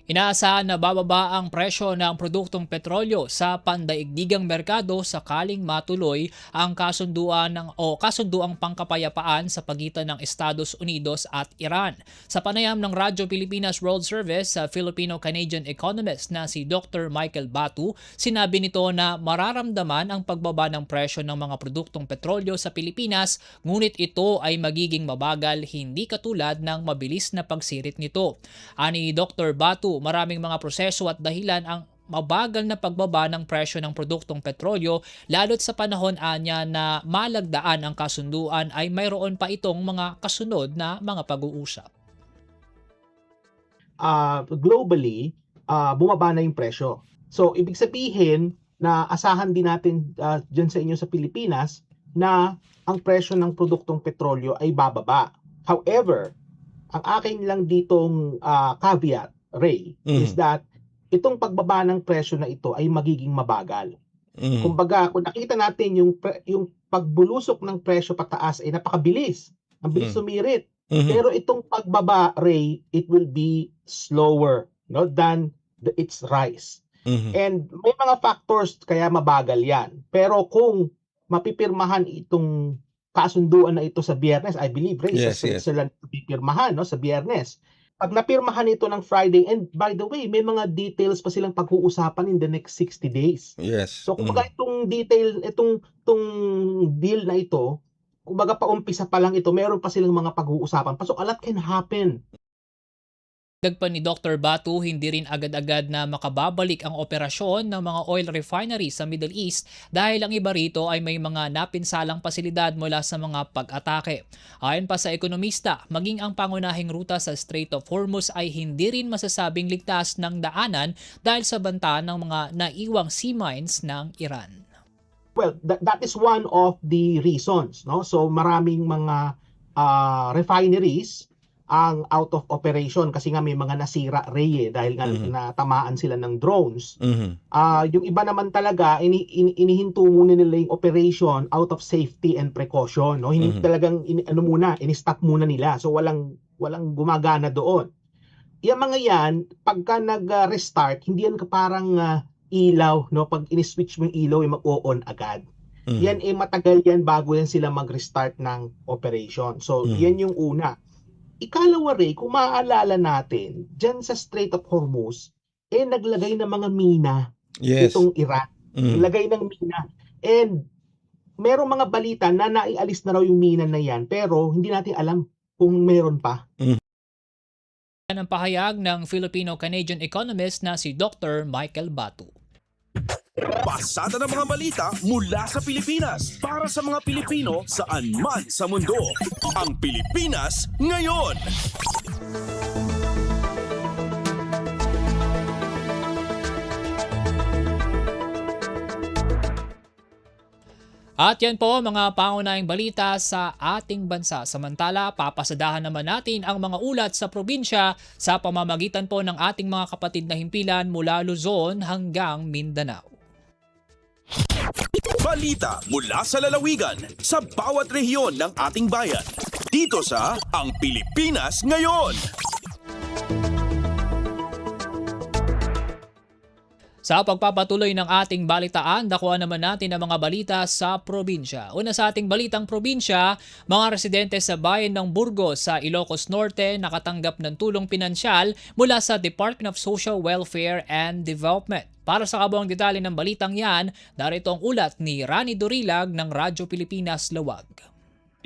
Inaasahan na bababa ang presyo ng produktong petrolyo sa pandaigdigang merkado sakaling matuloy ang kasunduang pangkapayapaan sa pagitan ng Estados Unidos at Iran. Sa panayam ng Radyo Pilipinas World Service sa Filipino-Canadian economist na si Dr. Michael Batu, sinabi nito na mararamdaman ang pagbaba ng presyo ng mga produktong petrolyo sa Pilipinas, ngunit ito ay magiging mabagal, hindi katulad ng mabilis na pagsirit nito. Ani Dr. Batu, maraming mga proseso at dahilan ang mabagal na pagbaba ng presyo ng produktong petrolyo, lalo't sa panahon anya na malagdaan ang kasunduan ay mayroon pa itong mga kasunod na mga pag-uusap. Globally, bumaba na yung presyo. So, ibig sabihin na asahan din natin dyan sa inyo sa Pilipinas na ang presyo ng produktong petrolyo ay bababa. However, ang akin lang ditong caveat, Ray, is that itong pagbaba ng presyo na ito ay magiging mabagal. Kumbaga, kung nakita natin yung pagbulusok ng presyo pataas ay napakabilis. Ang bilis sumirit. Pero itong pagbaba, Ray, it will be slower, no, than its rise. And may mga factors kaya mabagal yan. Pero kung mapipirmahan itong kasunduan na ito sa Biyernes, I believe, Ray, sa Switzerland pipirmahan, no, sa Biyernes. Pag napirmahan ito ng Friday, and by the way, may mga details pa silang pag-uusapan in the next 60 days. So, kumbaga itong deal na ito, kumbaga paumpisa pa lang ito, meron pa silang mga pag-uusapan. So, a lot can happen. Dagpa ni Dr. Batu, hindi rin agad-agad na makababalik ang operasyon ng mga oil refineries sa Middle East dahil ang iba rito ay may mga napinsalang pasilidad mula sa mga pag-atake. Ayon pa sa ekonomista, maging ang pangunahing ruta sa Strait of Hormuz ay hindi rin masasabing ligtas ng daanan dahil sa banta ng mga naiwang sea mines ng Iran. Well, that is one of the reasons, no? So maraming mga refineries ang out of operation kasi nga may mga nasira, Ray, dahil nga natamaan sila ng drones. Yung iba naman talaga, inihinto muna nila yung operation out of safety and precaution. No? Hindi talagang ini-stop muna nila. So walang gumagana doon. Yung mga yan, pagka nag-restart, hindi yan parang ilaw. No? Pag ini-switch mo yung ilaw, ay mag-o-on agad. Yan matagal yan bago yan sila mag-restart ng operation. So yan yung una. Ikalawa, Ray, kung maaalala natin, dyan sa Strait of Hormuz, naglagay ng mga mina itong Iran. Naglagay ng mina. And merong mga balita na naialis na raw yung mina na yan, pero hindi natin alam kung meron pa. Yan ang pahayag ng Filipino-Canadian economist na si Dr. Michael Batu. Pasada ng mga balita mula sa Pilipinas para sa mga Pilipino saan man sa mundo. Ang Pilipinas ngayon. At yan po mga pangunahing balita sa ating bansa. Samantala, papasadahan naman natin ang mga ulat sa probinsya sa pamamagitan po ng ating mga kapatid na himpilan mula Luzon hanggang Mindanao. Balita mula sa lalawigan sa bawat rehiyon ng ating bayan. Dito sa Ang Pilipinas Ngayon. Sa pagpapatuloy ng ating balitaan, dakuan naman natin ang mga balita sa probinsya. Una sa ating balitang probinsya, mga residente sa bayan ng Burgos sa Ilocos Norte nakatanggap ng tulong pinansyal mula sa Department of Social Welfare and Development. Para sa kabuang detalye ng balitang yan, darito ang ulat ni Rani Dorilag ng Radyo Pilipinas Lawag.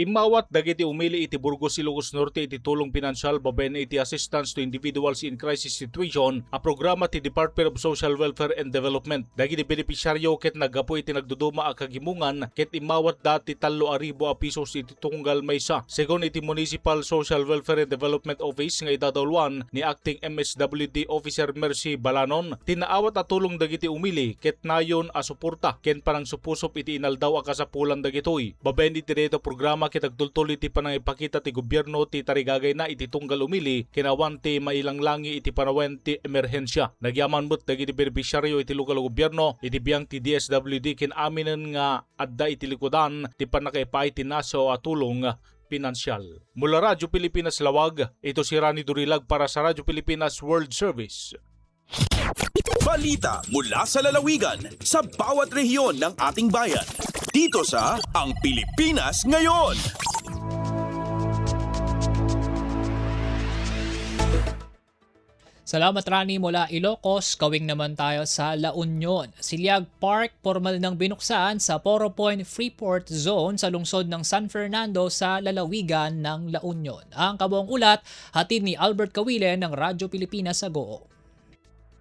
Imawat dagiti umili iti Burgos Ilocos Norte iti tulong pinansyal babaen iti assistance to individuals in crisis situation a programa ti Department of Social Welfare and Development. Dagiti benepisyaryo ket nagapo iti nagduduma a kagimungan ket imawat dati 3,000 a pesos iti tunggal maysa. Segon iti Municipal Social Welfare and Development Office nga idadawlan ni Acting MSWD Officer Mercy Balanon, tinaawat a tulong dagiti umili ket nayon a suporta ken parang supusop iti inaldaw a kasapulan dagitoy. Babaen iti dito programa kitagtultol iti panangipakita ti gobyerno ti tarigagay na iti tunggal umili kinawan ti mailanglangi iti panawen ti emerhensya. Nagyaman mo't dagiti benepisyaryo iti lokal gobyerno iti biyang ti DSWD kinaminen nga adda iti likodan ti panakaipay ti naso a tulong pinansyal. Mula Radyo Pilipinas Lawag, ito si Rani Dorilag para sa Radyo Pilipinas World Service. Balita mula sa lalawigan sa bawat rehiyon ng ating bayan. Dito sa Ang Pilipinas Ngayon. Salamat Rani mula Ilocos, kawing naman tayo sa La Union. Silyag Park, formal nang binuksan sa Poro Point Freeport Zone sa lungsod ng San Fernando sa lalawigan ng La Union. Ang kabuang ulat, hatid ni Albert Kawile ng Radyo Pilipinas sa Goo.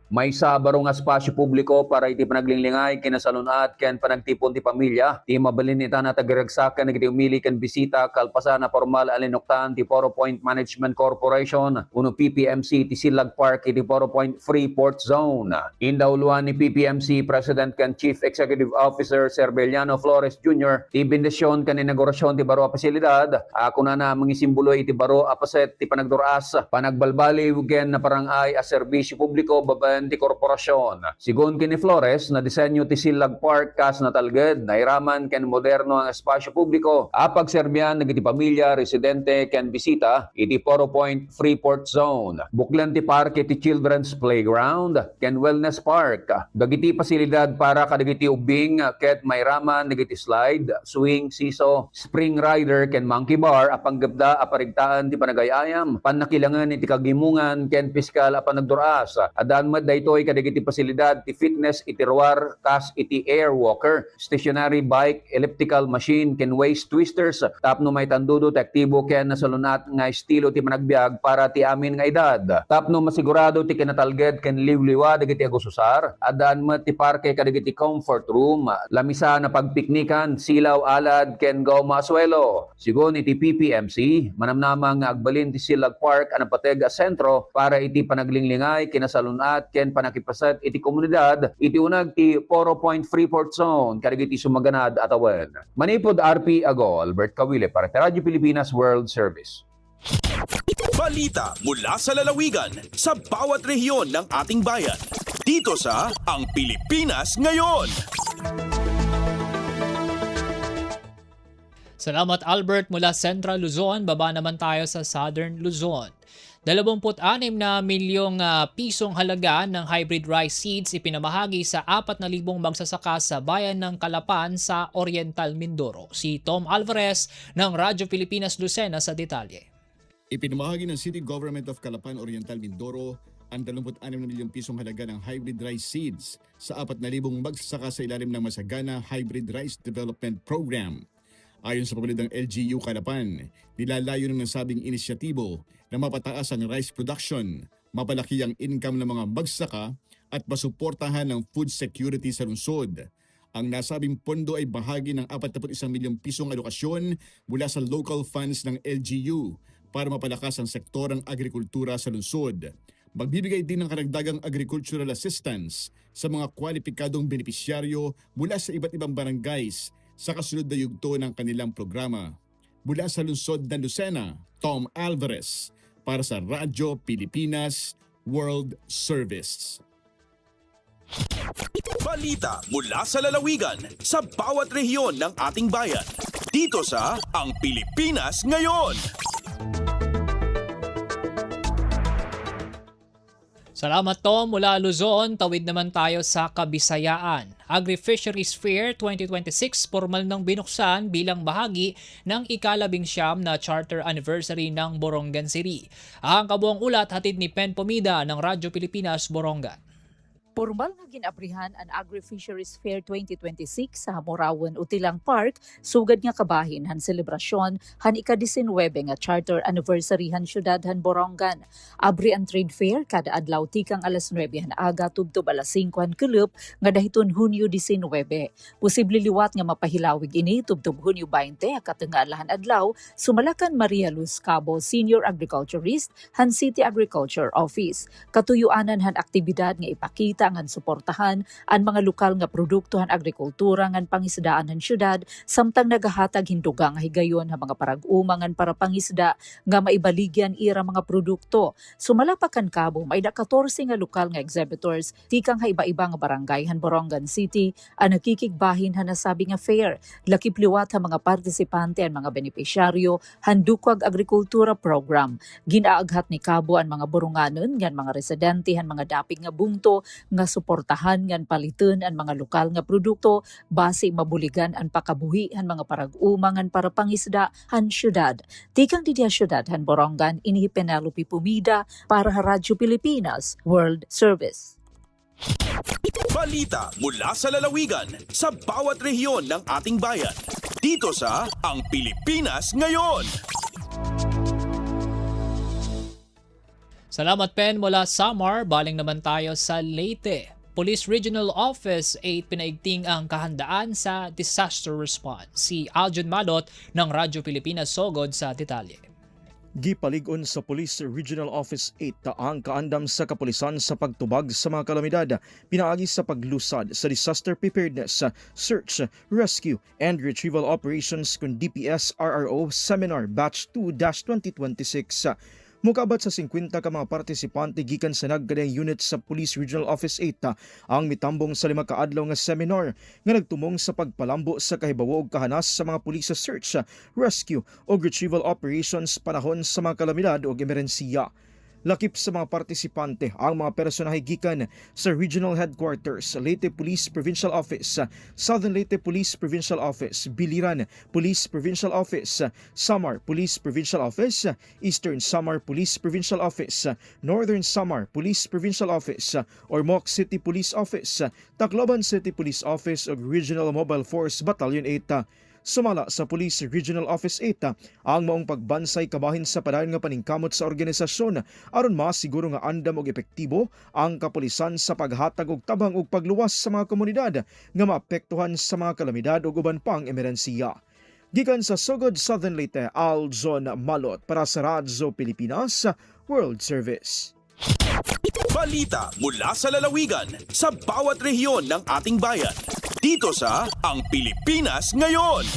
May sabaro nga espasyo publiko para iti panaglingligay kinasalunat ken panagtipon ti pamilya. Ti mabalin ita na tagaragsakan nagiti umili ken bisita kalpasan na formal alinoktan ti Poro Point Management Corporation uno PPMC ti Silag Park iti Poro Point Freeport Zone. Indawluan ni PPMC President ken Chief Executive Officer Serbeliano Flores Jr. ti bendisyon ken inaugurasyon ti baro a pasilidad. Ako na mangisimbolo iti baro a paset ti panagduras panagbalbali ken na parangay a serbisyo publiko babaen ti korporasyon. Sigon kini Flores na disenyo ti Silag Park kas natalged nairaman ken moderno ang espasyo publiko apag serbyan nagiti pamilya, residente ken bisita iti Poro Point Freeport Zone. Buklan ti park iti Children's Playground ken Wellness Park. Dagiti pasilidad para kadagiti ubing ket mairaman nagiti slide, swing, siso, spring rider ken monkey bar apang gabda aparigtaan ti panagayayam panakilangan iti kagimungan ken piskal a panagduras. Adan daytoy kadagiti pasilidad ti fitness iti ruar kas iti air walker, stationary bike, elliptical machine ken waist twisters tapno may tandudo ti aktibo ken nasalunat nga estilo ti managbiag para ti amin nga edad. Tapno masigurado ti kinatalged ken liwliwa dagiti agususar. Adaan met ti parke kadagiti comfort room, lamisa na pagpiknikan, silaw alad ken gawma aswelo. Sigon iti PPMC manamnamang nga agbalin ti Silag Park ang pateg a sentro para iti panaglingligay kinasalunat ken panakipasat iti komunidad iti unag ti Poro Point Freeport Zone kadagiti sumaganad atawen. Manipod RP Ago, Albert Kawile para sa Radyo Pilipinas World Service. Balita mula sa lalawigan sa bawat rehiyon ng ating bayan. Dito sa Ang Pilipinas Ngayon. Salamat Albert mula Central Luzon, baba naman tayo sa Southern Luzon. 26 na milyong pisong halaga ng hybrid rice seeds ipinamahagi sa 4,000 magsasaka sa bayan ng Calapan sa Oriental Mindoro. Si Tom Alvarez ng Radyo Pilipinas Lucena sa detalye. Ipinamahagi ng City Government of Calapan Oriental Mindoro ang 26 na milyong pisong halaga ng hybrid rice seeds sa 4,000 magsasaka sa ilalim ng Masagana Hybrid Rice Development Program. Ayon sa pamilya ng LGU Calapan, nilalayo ng nasabing inisyatibo na mapataas ang rice production, mapalaki ang income ng mga magsasaka at masuportahan ng food security sa lungsod. Ang nasabing pondo ay bahagi ng 41 milyong pisong alokasyon mula sa local funds ng LGU para mapalakas ang sektor ng agrikultura sa lungsod. Magbibigay din ng karagdagang agricultural assistance sa mga kwalipikadong benepisyaryo mula sa iba't ibang barangays sa kasunod na yugto ng kanilang programa. Mula sa lungsod ng Lucena, Tom Alvarez para sa Radyo Pilipinas World Service. Balita mula sa lalawigan sa bawat rehiyon ng ating bayan. Dito sa Ang Pilipinas Ngayon. Salamat Tom. Mula Luzon, tawid naman tayo sa Kabisayaan. Agri-Fisheries Fair 2026 formal nang binuksan bilang bahagi ng ika-19 na charter anniversary ng Borongan City. Ang kabuang ulat hatid ni Pen Pomida ng Radyo Pilipinas, Borongan. Formal nga ginabrihan ang Agri-Fisheries Fair 2026 sa Hamorawan Utilang Park, sugad nga kabahin han selebrasyon han ika-19 nga charter anniversary han syudad han Borongan. Abri ang trade fair kada adlaw tikang alas 9 han aga tubtob alas 5 han kulup nga dahiton Hunyo 19. Posible liwat nga mapahilawig ini tubtob Hunyo 20 katengaalahan adlaw sumalakan Maria Luz Cabo, Senior Agriculturist han City Agriculture Office. Katuyuanan han aktibidad nga ipakita ngan suportahan ang mga lokal nga produkto han agrikultura ngan pangisdaan han syudad samtang nagahatag hindugang higayon ha mga parag-umangan para pangisda nga maibaligyan ira mga produkto. Sumalapakan kabo may 14 nga lokal nga exhibitors tikang ha iba-iba nga barangay han Borongan City ang nakikigbahin han nasabi nga fair. Lakip liwat ha mga partisipante ang mga benepisyaryo han Dukwag Agrikultura Program. Ginaaghat ni kabo ang mga boronganon ngan mga residente han mga dapig nga bungto nga suportahan ngan paliton ang mga lokal nga produkto base mabuligan ang pakabuhi han mga parag-umangan para pangisda han syudad. Tikang didiya syudad han Borongan inihi Penelope Pumida para sa Radyo Pilipinas World Service. Balita mula sa lalawigan sa bawat rehiyon ng ating bayan. Dito sa Ang Pilipinas Ngayon. Salamat Pen mula Samar, baling naman tayo sa Leyte. Police Regional Office 8 pinaigting ang kahandaan sa disaster response. Si Aljon Malot ng Radyo Pilipinas Sogod sa detalye. Gipalig-on sa Police Regional Office 8 ang kaandam sa kapulisan sa pagtubag sa mga kalamidad, pinaagi sa paglusad sa disaster preparedness, search, rescue, and retrieval operations kung DPS RRO Seminar Batch 2-2026. Mukabat sa 50 ka mga partisipante gikan sa nagkadayang unit sa Police Regional Office 8 ang mitambong sa 5 ka adlaw nga seminar nga nagtumong sa pagpalambo sa kahibawo ug kahanas sa mga pulis sa search, rescue ug retrieval operations panahon sa mga kalamidad ug emerhensiya. Lakip sa mga partisipante ang mga personahe gikan sa Regional Headquarters, Leyte Police Provincial Office, Southern Leyte Police Provincial Office, Biliran Police Provincial Office, Samar Police Provincial Office, Eastern Samar Police Provincial Office, Northern Samar Police Provincial Office, Ormoc City Police Office, Tacloban City Police Office ug Regional Mobile Force Battalion 8. Sumala sa Police Regional Office 8 ang maong pagbansay kabahin sa padayon nga paningkamot sa organisasyon aron masiguro nga andam og epektibo ang kapulisan sa paghatag og tabang ug pagluwas sa mga komunidad nga maapektuhan sa mga kalamidad ug uban pang emerhensiya. Gikan sa Sogod, Southern Leyte, Aljon Malot para sa Radyo Pilipinas World Service. Balita mula sa lalawigan sa bawat rehiyon ng ating bayan. Dito sa Ang Pilipinas Ngayon.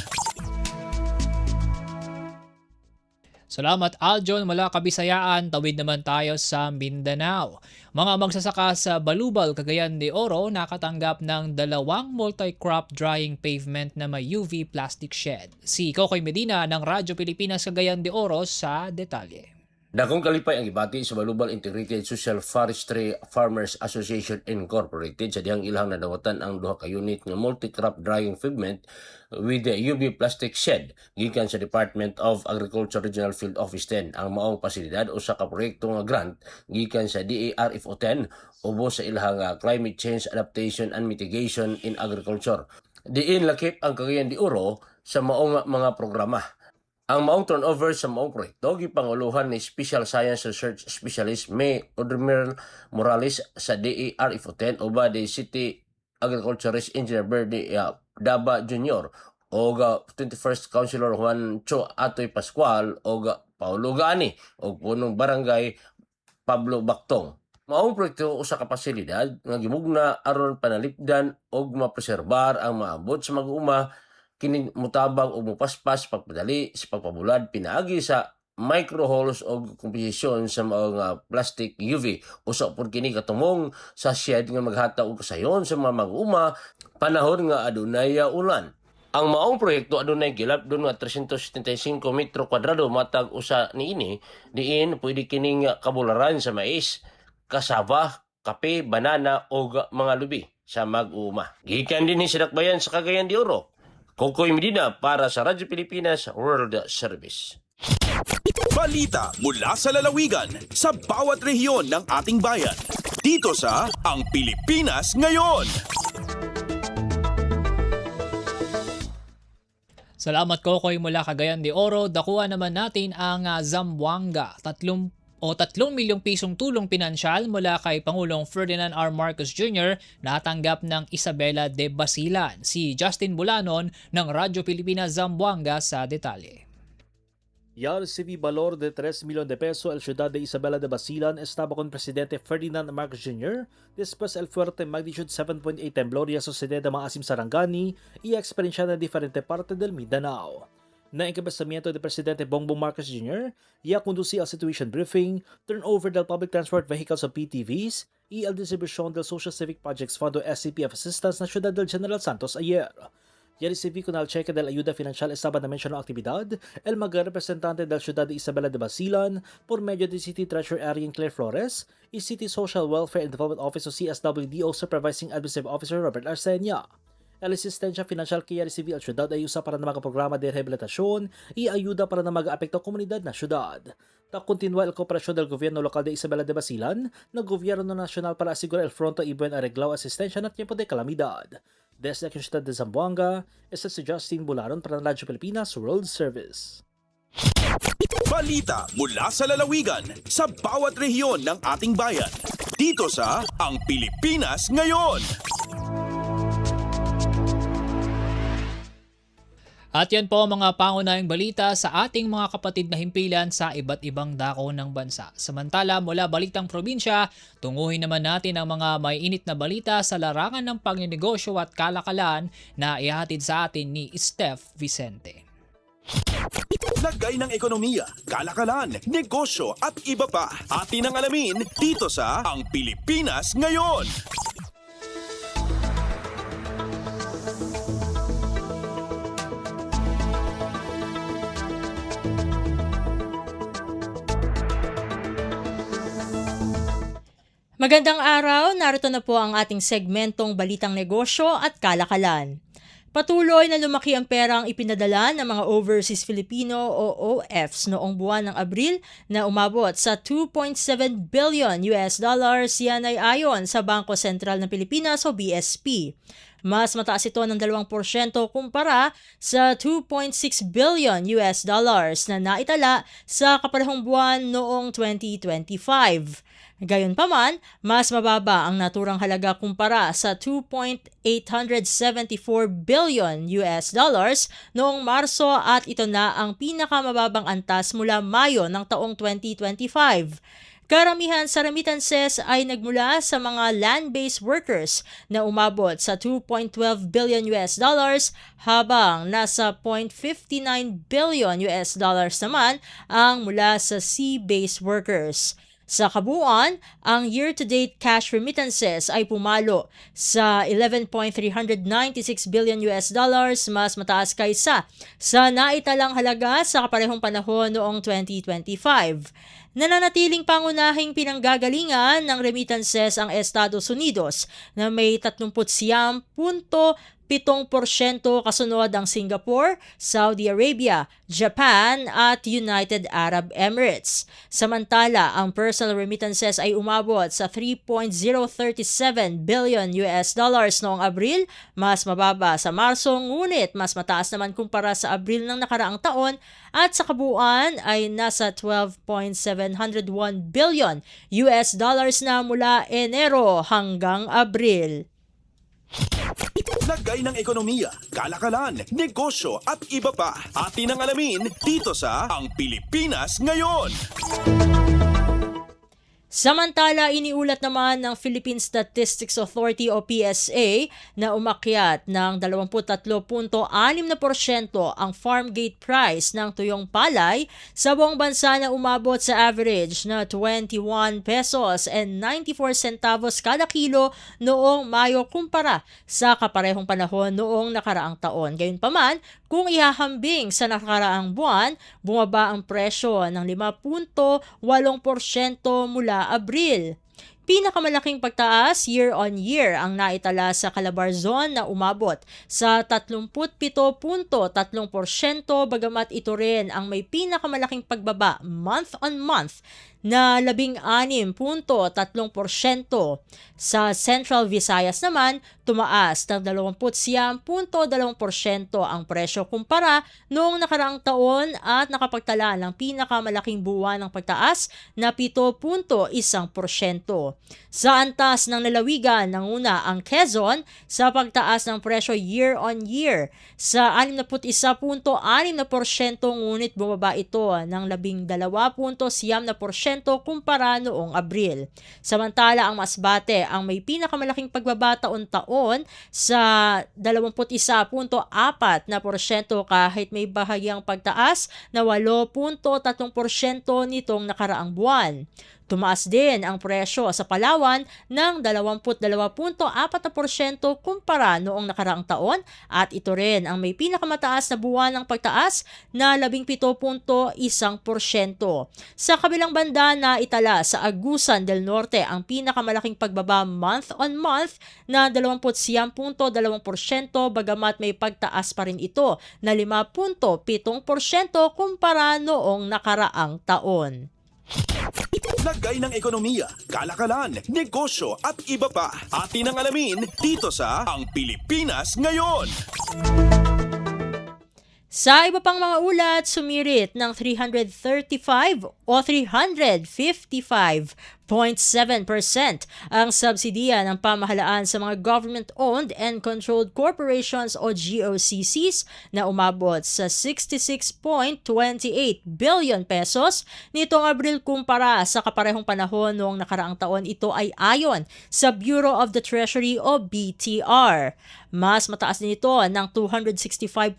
Salamat Aljon mula Kabisayaan, tawid naman tayo sa Mindanao. Mga magsasaka sa Balubal, Cagayan de Oro nakatanggap ng 2 multi-crop drying pavement na may UV plastic shed. Si Kokoy Medina ng Radyo Pilipinas Cagayan de Oro sa detalye. Dakong kalipay ang ibati sa Balubal Integrated Social Forestry Farmers Association Incorporated sa dihang ilang nadawatan ang 2 ka unit nga multi-crop drying pavement with the UV plastic shed gikan sa Department of Agriculture Regional Field Office 10. Ang maong pasilidad usa ka proyekto nga grant gikan sa DARFO 10 ubos sa ilang Climate Change Adaptation and Mitigation in Agriculture. Diin lakip ang Cagayan de Oro sa maong mga programa. Ang maong turnover sa maong proyekto gipanguluhan ni Special Science Research Specialist May Odremel Morales sa DARFO 10 uba di City Agriculturist Engineer Bernie Daba Jr. o 21st Councilor Juan Cho Atoy Pascual o Paulo Gani o punong barangay Pablo Bactong. Maong proyekto usa ka pasilidad nga gimugna aron panalipdan og mapreserbar ang maabot sa mag-uma kini mutabang o mupaspas pagpadali sa pagpabulad pinaagi sa microholes o komposisyon sa mga plastic UV usa pod kini katumong sa shed nga maghataw og kasayon sa mga mag-uma panahon nga adunay ulan. Ang maong proyekto adunay gilapdon nga 375 metro kwadrado matag usa niini diin pwede kining kabularan sa mais, kasaba, kape, banana o mga lubi sa mag-uuma. Gikan din ni sinakbayan sa Cagayan de Oro. Kokoy Medina para sa Radyo Pilipinas World Service. Balita mula sa lalawigan sa bawat rehiyon ng ating bayan. Dito sa Ang Pilipinas Ngayon. Salamat Kokoy mula Cagayan de Oro. Dakuha naman natin ang Zamboanga. 3 milyong pisong tulong pinansyal mula kay Pangulong Ferdinand R. Marcos Jr. natanggap ng Isabela de Basilan. Si Justin Bulanon ng Radyo Pilipinas Zamboanga sa detalye. Ya recibió valor de 3 millones de pesos el ciudad de Isabela de Basilan estaba con presidente Ferdinand Marcos Jr. después el fuerte magnitude 7.8 temblor y sucedió maasim Sarangani y experiencia en diferentes partes del Mindanao. Na encabezamiento de presidente Bongbong Marcos Jr., ya conducía al situation briefing, turnover del public transport vehicles o PTVs y el distribución del Social Civic Projects Fondo SCPF Assistance na ciudad del General Santos ayer. Ya recibí con el cheque de la ayuda financiera estaba na mencionada actividad el magrepresentante del ciudad de Isabela de Basilan por medio de City Treasurer Arian Claire Flores y City Social Welfare and Development Office o CSWDO Supervising Administrative Officer Robert Arsenia. El asistencia financial que ya recibí al ciudad ay usa para na mga programa de rehabilitasyon y ayuda para na mag-apekto komunidad na ciudad. Ta continúa el kooperasyon del gobierno local de Isabela de Basilan na gobierno nacional para asegurar el pronto y buen arreglado asistencia na tiempo de calamidad. Desde la ciudad de Zamboanga, este si Justin Bularon para Radyo Pilipinas World Service. Balita mula sa lalawigan sa bawat rehiyon ng ating bayan. Dito sa Ang Pilipinas Ngayon. At yan po ang mga pangunahing balita sa ating mga kapatid na himpilan sa iba't ibang dako ng bansa. Samantala, mula Balitang Probinsya, tunguhin naman natin ang mga may init na balita sa larangan ng pagnenegosyo at kalakalan na ihatid sa atin ni Steph Vicente. Lagay ng ekonomiya, kalakalan, negosyo at iba pa. Atin ang alamin dito sa Ang Pilipinas Ngayon. Magandang araw, narito na po ang ating segmentong Balitang Negosyo at Kalakalan. Patuloy na lumaki ang perang ipinadala ng mga overseas Filipino o OFs noong buwan ng Abril na umabot sa $2.7 billion. Yan ay ayon sa Bangko Sentral ng Pilipinas o BSP. Mas mataas ito ng 2% kumpara sa $2.6 billion na naitala sa kaparehong buwan noong 2025. Gayunpaman, mas mababa ang naturang halaga kumpara sa $2.874 billion noong Marso at ito na ang pinakamababang antas mula Mayo ng taong 2025. Karamihan sa remittances ay nagmula sa mga land-based workers na umabot sa $2.12 billion habang nasa $0.59 billion naman ang mula sa sea-based workers. Sa kabuuan, ang year-to-date cash remittances ay pumalo sa $11.396 billion, mas mataas kaysa sa naitalang halaga sa kaparehong panahon noong 2025. Nananatiling pangunahing pinanggagalingan ng remittances ang Estados Unidos na may 39.7%, kasunod ang Singapore, Saudi Arabia, Japan at United Arab Emirates. Samantala, ang personal remittances ay umabot sa $3.037 billion noong Abril, mas mababa sa Marso ngunit mas mataas naman kumpara sa Abril ng nakaraang taon at sa kabuuan ay nasa $12.701 billion na mula Enero hanggang Abril. Lagay ng ekonomiya, kalakalan, negosyo at iba pa. Atin ang alamin dito sa Ang Pilipinas Ngayon. Samantala, iniulat naman ng Philippine Statistics Authority o PSA na umakyat ng 23.6% ang farm gate price ng tuyong palay sa buong bansa na umabot sa average na 21 pesos and 94 centavos kada kilo noong Mayo kumpara sa kaparehong panahon noong nakaraang taon. Gayunpaman, kung ihahambing sa nakaraang buwan, bumaba ang presyo ng 5.8% mula Abril. Pinakamalaking pagtaas year-on-year ang naitala sa Calabarzon na umabot sa 37.3%, bagamat ito rin ang may pinakamalaking pagbaba month-on-month na 16.3%. Sa Central Visayas naman, tumaas ng 29.2% ang presyo kumpara noong nakaraang taon at nakapagtala ng pinakamalaking buwan ng pagtaas na 7.1%. Sa antas ng lalawigan, nanguna ang Quezon sa pagtaas ng presyo year-on-year sa 61.6%, ngunit bumaba ito ng 12.9% kumpara noong Abril. Samantala, ang Masbate ang may pinakamalaking pagbaba taon-taon sa 21.4% kahit may bahagyang pagtaas na 8.3% nitong nakaraang buwan. Tumaas din ang presyo sa Palawan ng 22.4% kumpara noong nakaraang taon at ito rin ang may pinakamataas na buwan ng pagtaas na 17.1%. Sa kabilang banda na itala sa Agusan del Norte ang pinakamalaking pagbaba month-on-month na 20.2%, bagamat may pagtaas pa rin ito na 5.7% kumpara noong nakaraang taon. Lagay ng ekonomiya, kalakalan, negosyo at iba pa. Atin ang alamin dito sa Ang Pilipinas Ngayon. Sa iba pang mga ulat, sumirit ng 335 o 355.7% ang subsidiya ng pamahalaan sa mga government-owned and controlled corporations o GOCCs na umabot sa 66.28 billion pesos nitong Abril kumpara sa kaparehong panahon noong nakaraang taon. Ito ay ayon sa Bureau of the Treasury o BTR. Mas mataas din ito ng 265.2%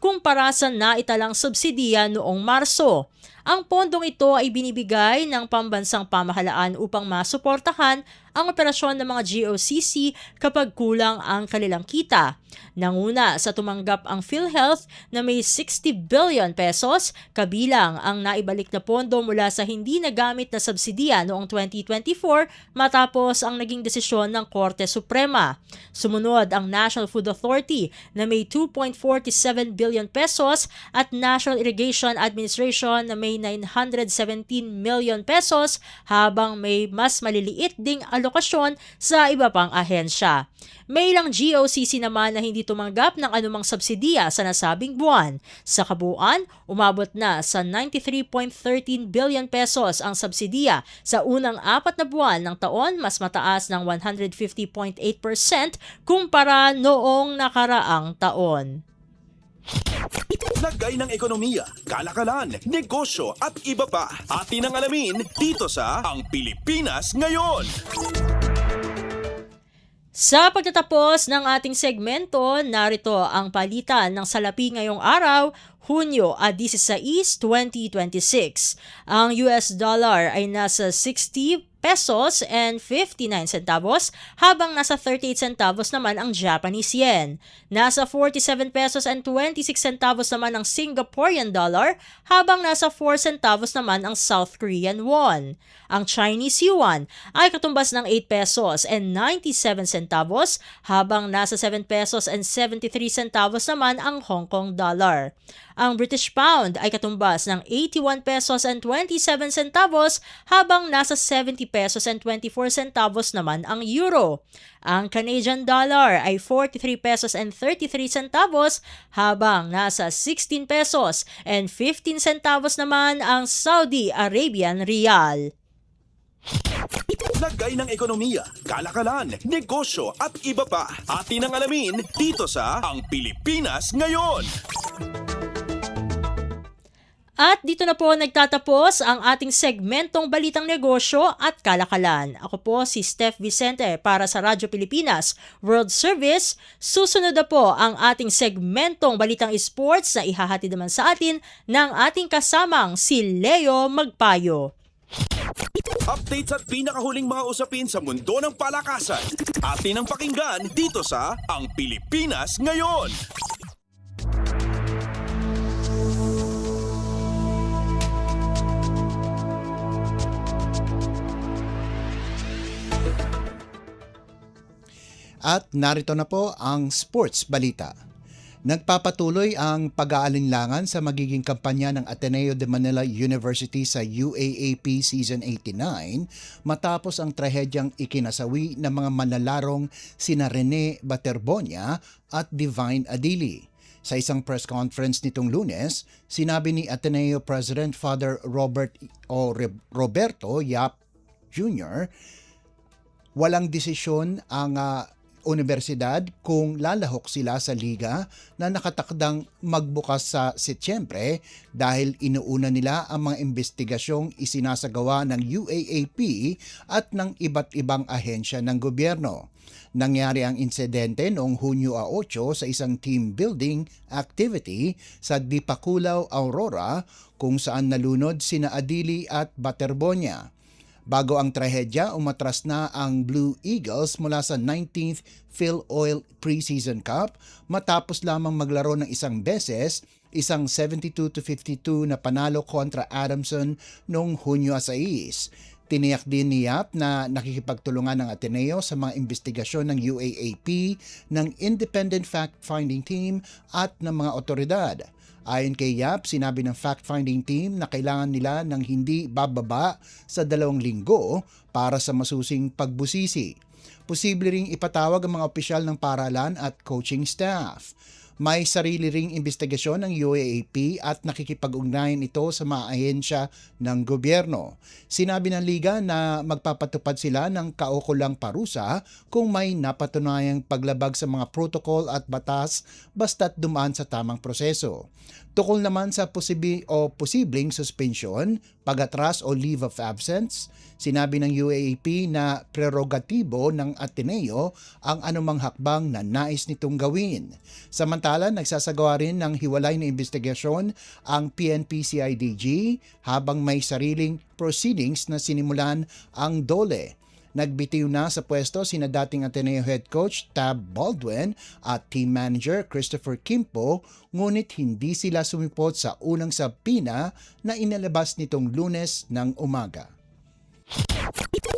kumpara sa naitalang subsidiya noong Marso. Ang pondong ito ay binibigay ng pambansang pamahalaan upang masuportahan ang operasyon ng mga GOCC kapag kulang ang kanilang kita. Nanguna sa tumanggap ang PhilHealth na may 60 billion pesos, kabilang ang naibalik na pondo mula sa hindi nagamit na subsidiya noong 2024 matapos ang naging desisyon ng Korte Suprema. Sumunod ang National Food Authority na may 2.47 billion pesos at National Irrigation Administration na may 917 million pesos habang may mas maliliit ding alokasyon sa iba pang ahensya. May ilang GOCC naman na hindi tumanggap ng anumang subsidiya sa nasabing buwan. Sa kabuuan, umabot na sa 93.13 billion pesos ang subsidiya sa unang 4 na buwan ng taon, mas mataas ng 150.8% kumpara noong nakaraang taon. Lagay ng ekonomiya, kalakalan, negosyo at iba pa. Atin ang alamin dito sa Ang Pilipinas Ngayon. Sa pagtatapos ng ating segmento, narito ang palitan ng salapi ngayong araw, Hunyo 16, 2026. Ang US dollar ay nasa 60 pesos and 59 centavos habang nasa 38 centavos naman ang Japanese yen. Nasa 47 pesos and 26 centavos naman ang Singaporean dollar habang nasa 4 centavos naman ang South Korean won. Ang Chinese yuan ay katumbas ng 8 pesos and 97 centavos habang nasa 7 pesos and 73 centavos naman ang Hong Kong dollar. Ang British pound ay katumbas ng 81 pesos and 27 centavos habang nasa 70 pesos and 24 centavos naman ang euro. Ang Canadian dollar ay 43 pesos and 33 centavos habang nasa 16 pesos and 15 centavos naman ang Saudi Arabian rial. Lagay ng ekonomiya, kalakalan, negosyo at iba pa. Atin ang alamin dito sa Ang Pilipinas Ngayon. At dito na po nagtatapos ang ating segmentong Balitang Negosyo at Kalakalan. Ako po si Steph Vicente para sa Radyo Pilipinas World Service. Susunod na po ang ating segmentong Balitang Sports na ihahatid naman sa atin ng ating kasamang si Leo Magpayo. Updates at pinakahuling mga usapin sa mundo ng palakasan. Atin ang pakinggan dito sa Ang Pilipinas Ngayon. At narito na po ang sports balita. Nagpapatuloy ang pag-aalinlangan sa magiging kampanya ng Ateneo de Manila University sa UAAP Season 89 matapos ang trahedyang ikinasawi ng mga manlalarong sina Rene Baterbonia at Divine Adili. Sa isang press conference nitong Lunes, sinabi ni Ateneo President Father Roberto Yap Jr., walang desisyon ang universidad kung lalahok sila sa liga na nakatakdang magbukas sa Setyembre dahil inuuna nila ang mga investigasyong isinasagawa ng UAAP at ng iba't ibang ahensya ng gobyerno. Nangyari ang insidente noong Hunyo 8 sa isang team building activity sa Dipakulaw, Aurora kung saan nalunod sina Adili at Baterbonia. Bago ang trahedya, umatras na ang Blue Eagles mula sa 19th PhilOil Preseason Cup matapos lamang maglaro ng isang beses, isang 72-52 na panalo kontra Adamson noong Hunyo 6. Tiniyak din ni Yap na nakikipagtulungan ng Ateneo sa mga investigasyon ng UAAP, ng Independent Fact-Finding Team at ng mga otoridad. Ayon kay Yap, sinabi ng fact-finding team na kailangan nila ng hindi bababa sa 2 linggo para sa masusing pagbusisi. Posible ring ipatawag ang mga opisyal ng paaralan at coaching staff. May sarili ring investigasyon ng UAAP at nakikipag-ugnayan ito sa mga ahensya ng gobyerno. Sinabi ng liga na magpapatupad sila ng kaukulang parusa kung may napatunayang paglabag sa mga protocol at batas basta't dumaan sa tamang proseso. Tukol naman sa posibleng suspension, pag-atras o leave of absence, sinabi ng UAAP na prerogatibo ng Ateneo ang anumang hakbang na nais nitong gawin. Samantala, nagsasagawa rin ng hiwalay na investigasyon ang PNP-CIDG habang may sariling proceedings na sinimulan ang DOLE. Nagbitiw na sa pwesto sina dating Ateneo head coach Tab Baldwin at team manager Christopher Kimpo, ngunit hindi sila sumipot sa unang sabina na inilabas nitong Lunes ng umaga.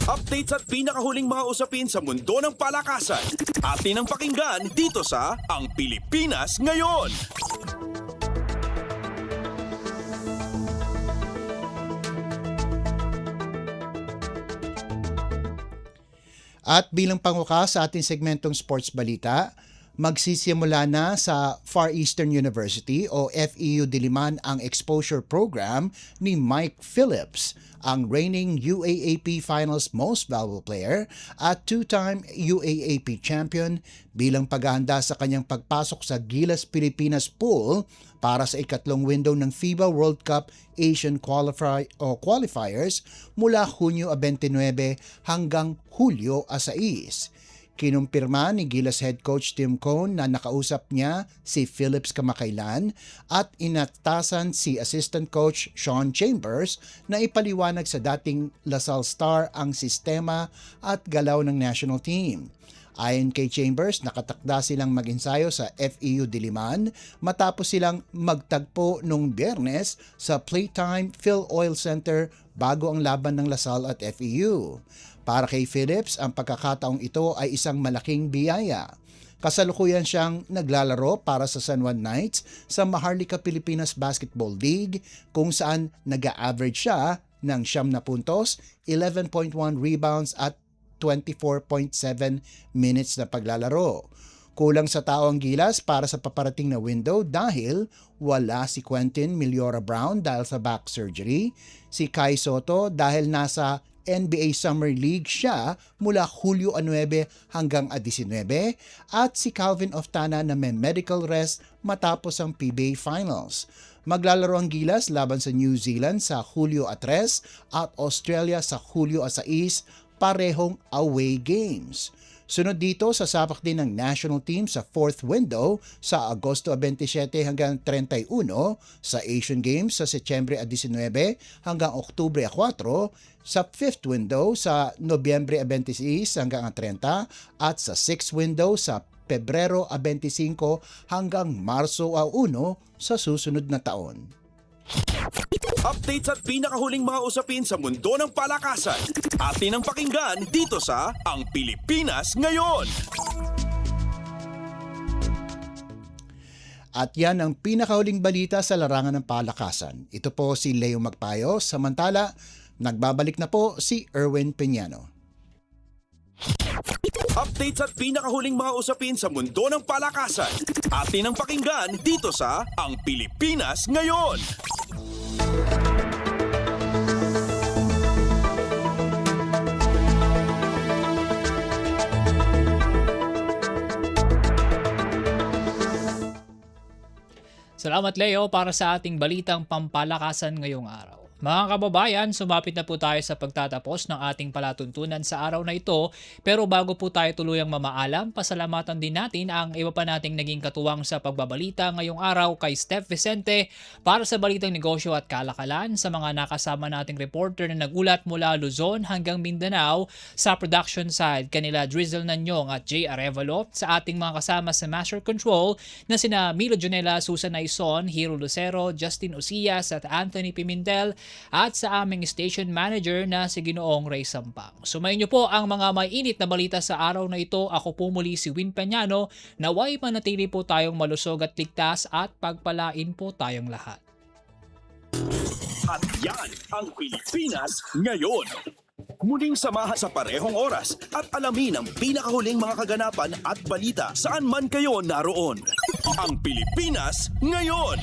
Updates at pinakahuling mga usapin sa mundo ng palakasan. Atin ang pakinggan dito sa Ang Pilipinas Ngayon. At bilang pangukas sa ating segmentong sports balita, magsisimula na sa Far Eastern University o FEU Diliman ang exposure program ni Mike Phillips, ang reigning UAAP Finals Most Valuable Player at 2-time UAAP champion bilang paghahanda sa kanyang pagpasok sa Gilas Pilipinas pool para sa ikatlong window ng FIBA World Cup Asian Qualifiers mula Hunyo 29 hanggang Hulyo 6. Kinumpirma ni Gilas head coach Tim Cone na nakausap niya si Phillips kamakailan at inatasan si assistant coach Sean Chambers na ipaliwanag sa dating Lasal Star ang sistema at galaw ng national team. Ayon kay Chambers, nakatakda silang mag-ensayo sa FEU Diliman matapos silang magtagpo nung Biyernes sa Playtime PhilOil Center bago ang laban ng Lasal at FEU. Para kay Phillips, ang pagkakataong ito ay isang malaking biyaya. Kasalukuyan siyang naglalaro para sa San Juan Knights sa Maharlika Pilipinas Basketball League kung saan nag-a-average siya ng 9 puntos, 11.1 rebounds at 24.7 minutes na paglalaro. Kulang sa tao ang Gilas para sa paparating na window dahil wala si Quentin Miliora Brown dahil sa back surgery, si Kai Soto dahil nasa NBA Summer League siya mula Hulyo 9 hanggang 19 at si Calvin Oftana na may medical rest matapos ang PBA Finals. Maglalaro ang Gilas laban sa New Zealand sa Hulyo 3 at Australia sa Hulyo 6, parehong away games. Sunod dito, sasapak din ng national team sa 4th window sa Agosto 27 hanggang 31, sa Asian Games sa Setyembre 19 hanggang Oktubre 4, sa 5th window sa Nobyembre 26 hanggang 30 at sa 6th window sa Pebrero 25 hanggang Marso 1 sa susunod na taon. Updates at pinakahuling mga usapin sa mundo ng palakasan. Atin ang pakinggan dito sa Ang Pilipinas Ngayon. At yan ang pinakahuling balita sa larangan ng palakasan. Ito po si Leo Magpayo. Samantala, nagbabalik na po si Erwin Peñano. Updates at pinakahuling mga usapin sa mundo ng palakasan. Atin ang pakinggan dito sa Ang Pilipinas Ngayon. Salamat Leo para sa ating balitang pampalakasan ngayong araw. Mga kababayan, sumapit na po tayo sa pagtatapos ng ating palatuntunan sa araw na ito. Pero bago po tayo tuluyang mamaalam, pasalamatan din natin ang iba pa nating naging katuwang sa pagbabalita ngayong araw kay Steph Vicente para sa balitang negosyo at kalakalan, sa mga nakasama nating reporter na nagulat mula Luzon hanggang Mindanao sa production side, kanila Drizzle Nanyong at Jay Arevalo, sa ating mga kasama sa Master Control na sina Milo Junela, Susan Aison, Hiro Lucero, Justin Ucias at Anthony Pimentel, at sa aming station manager na si Ginoong Ray Sampang. Sumayin niyo po ang mga mainit na balita sa araw na ito. Ako po muli si Win Peñano. Naway manatili po tayong malusog at ligtas at pagpalain po tayong lahat. At yan ang Pilipinas Ngayon. Muling samahan sa parehong oras at alamin ang pinakahuling mga kaganapan at balita saan man kayo naroon. Ang Pilipinas Ngayon.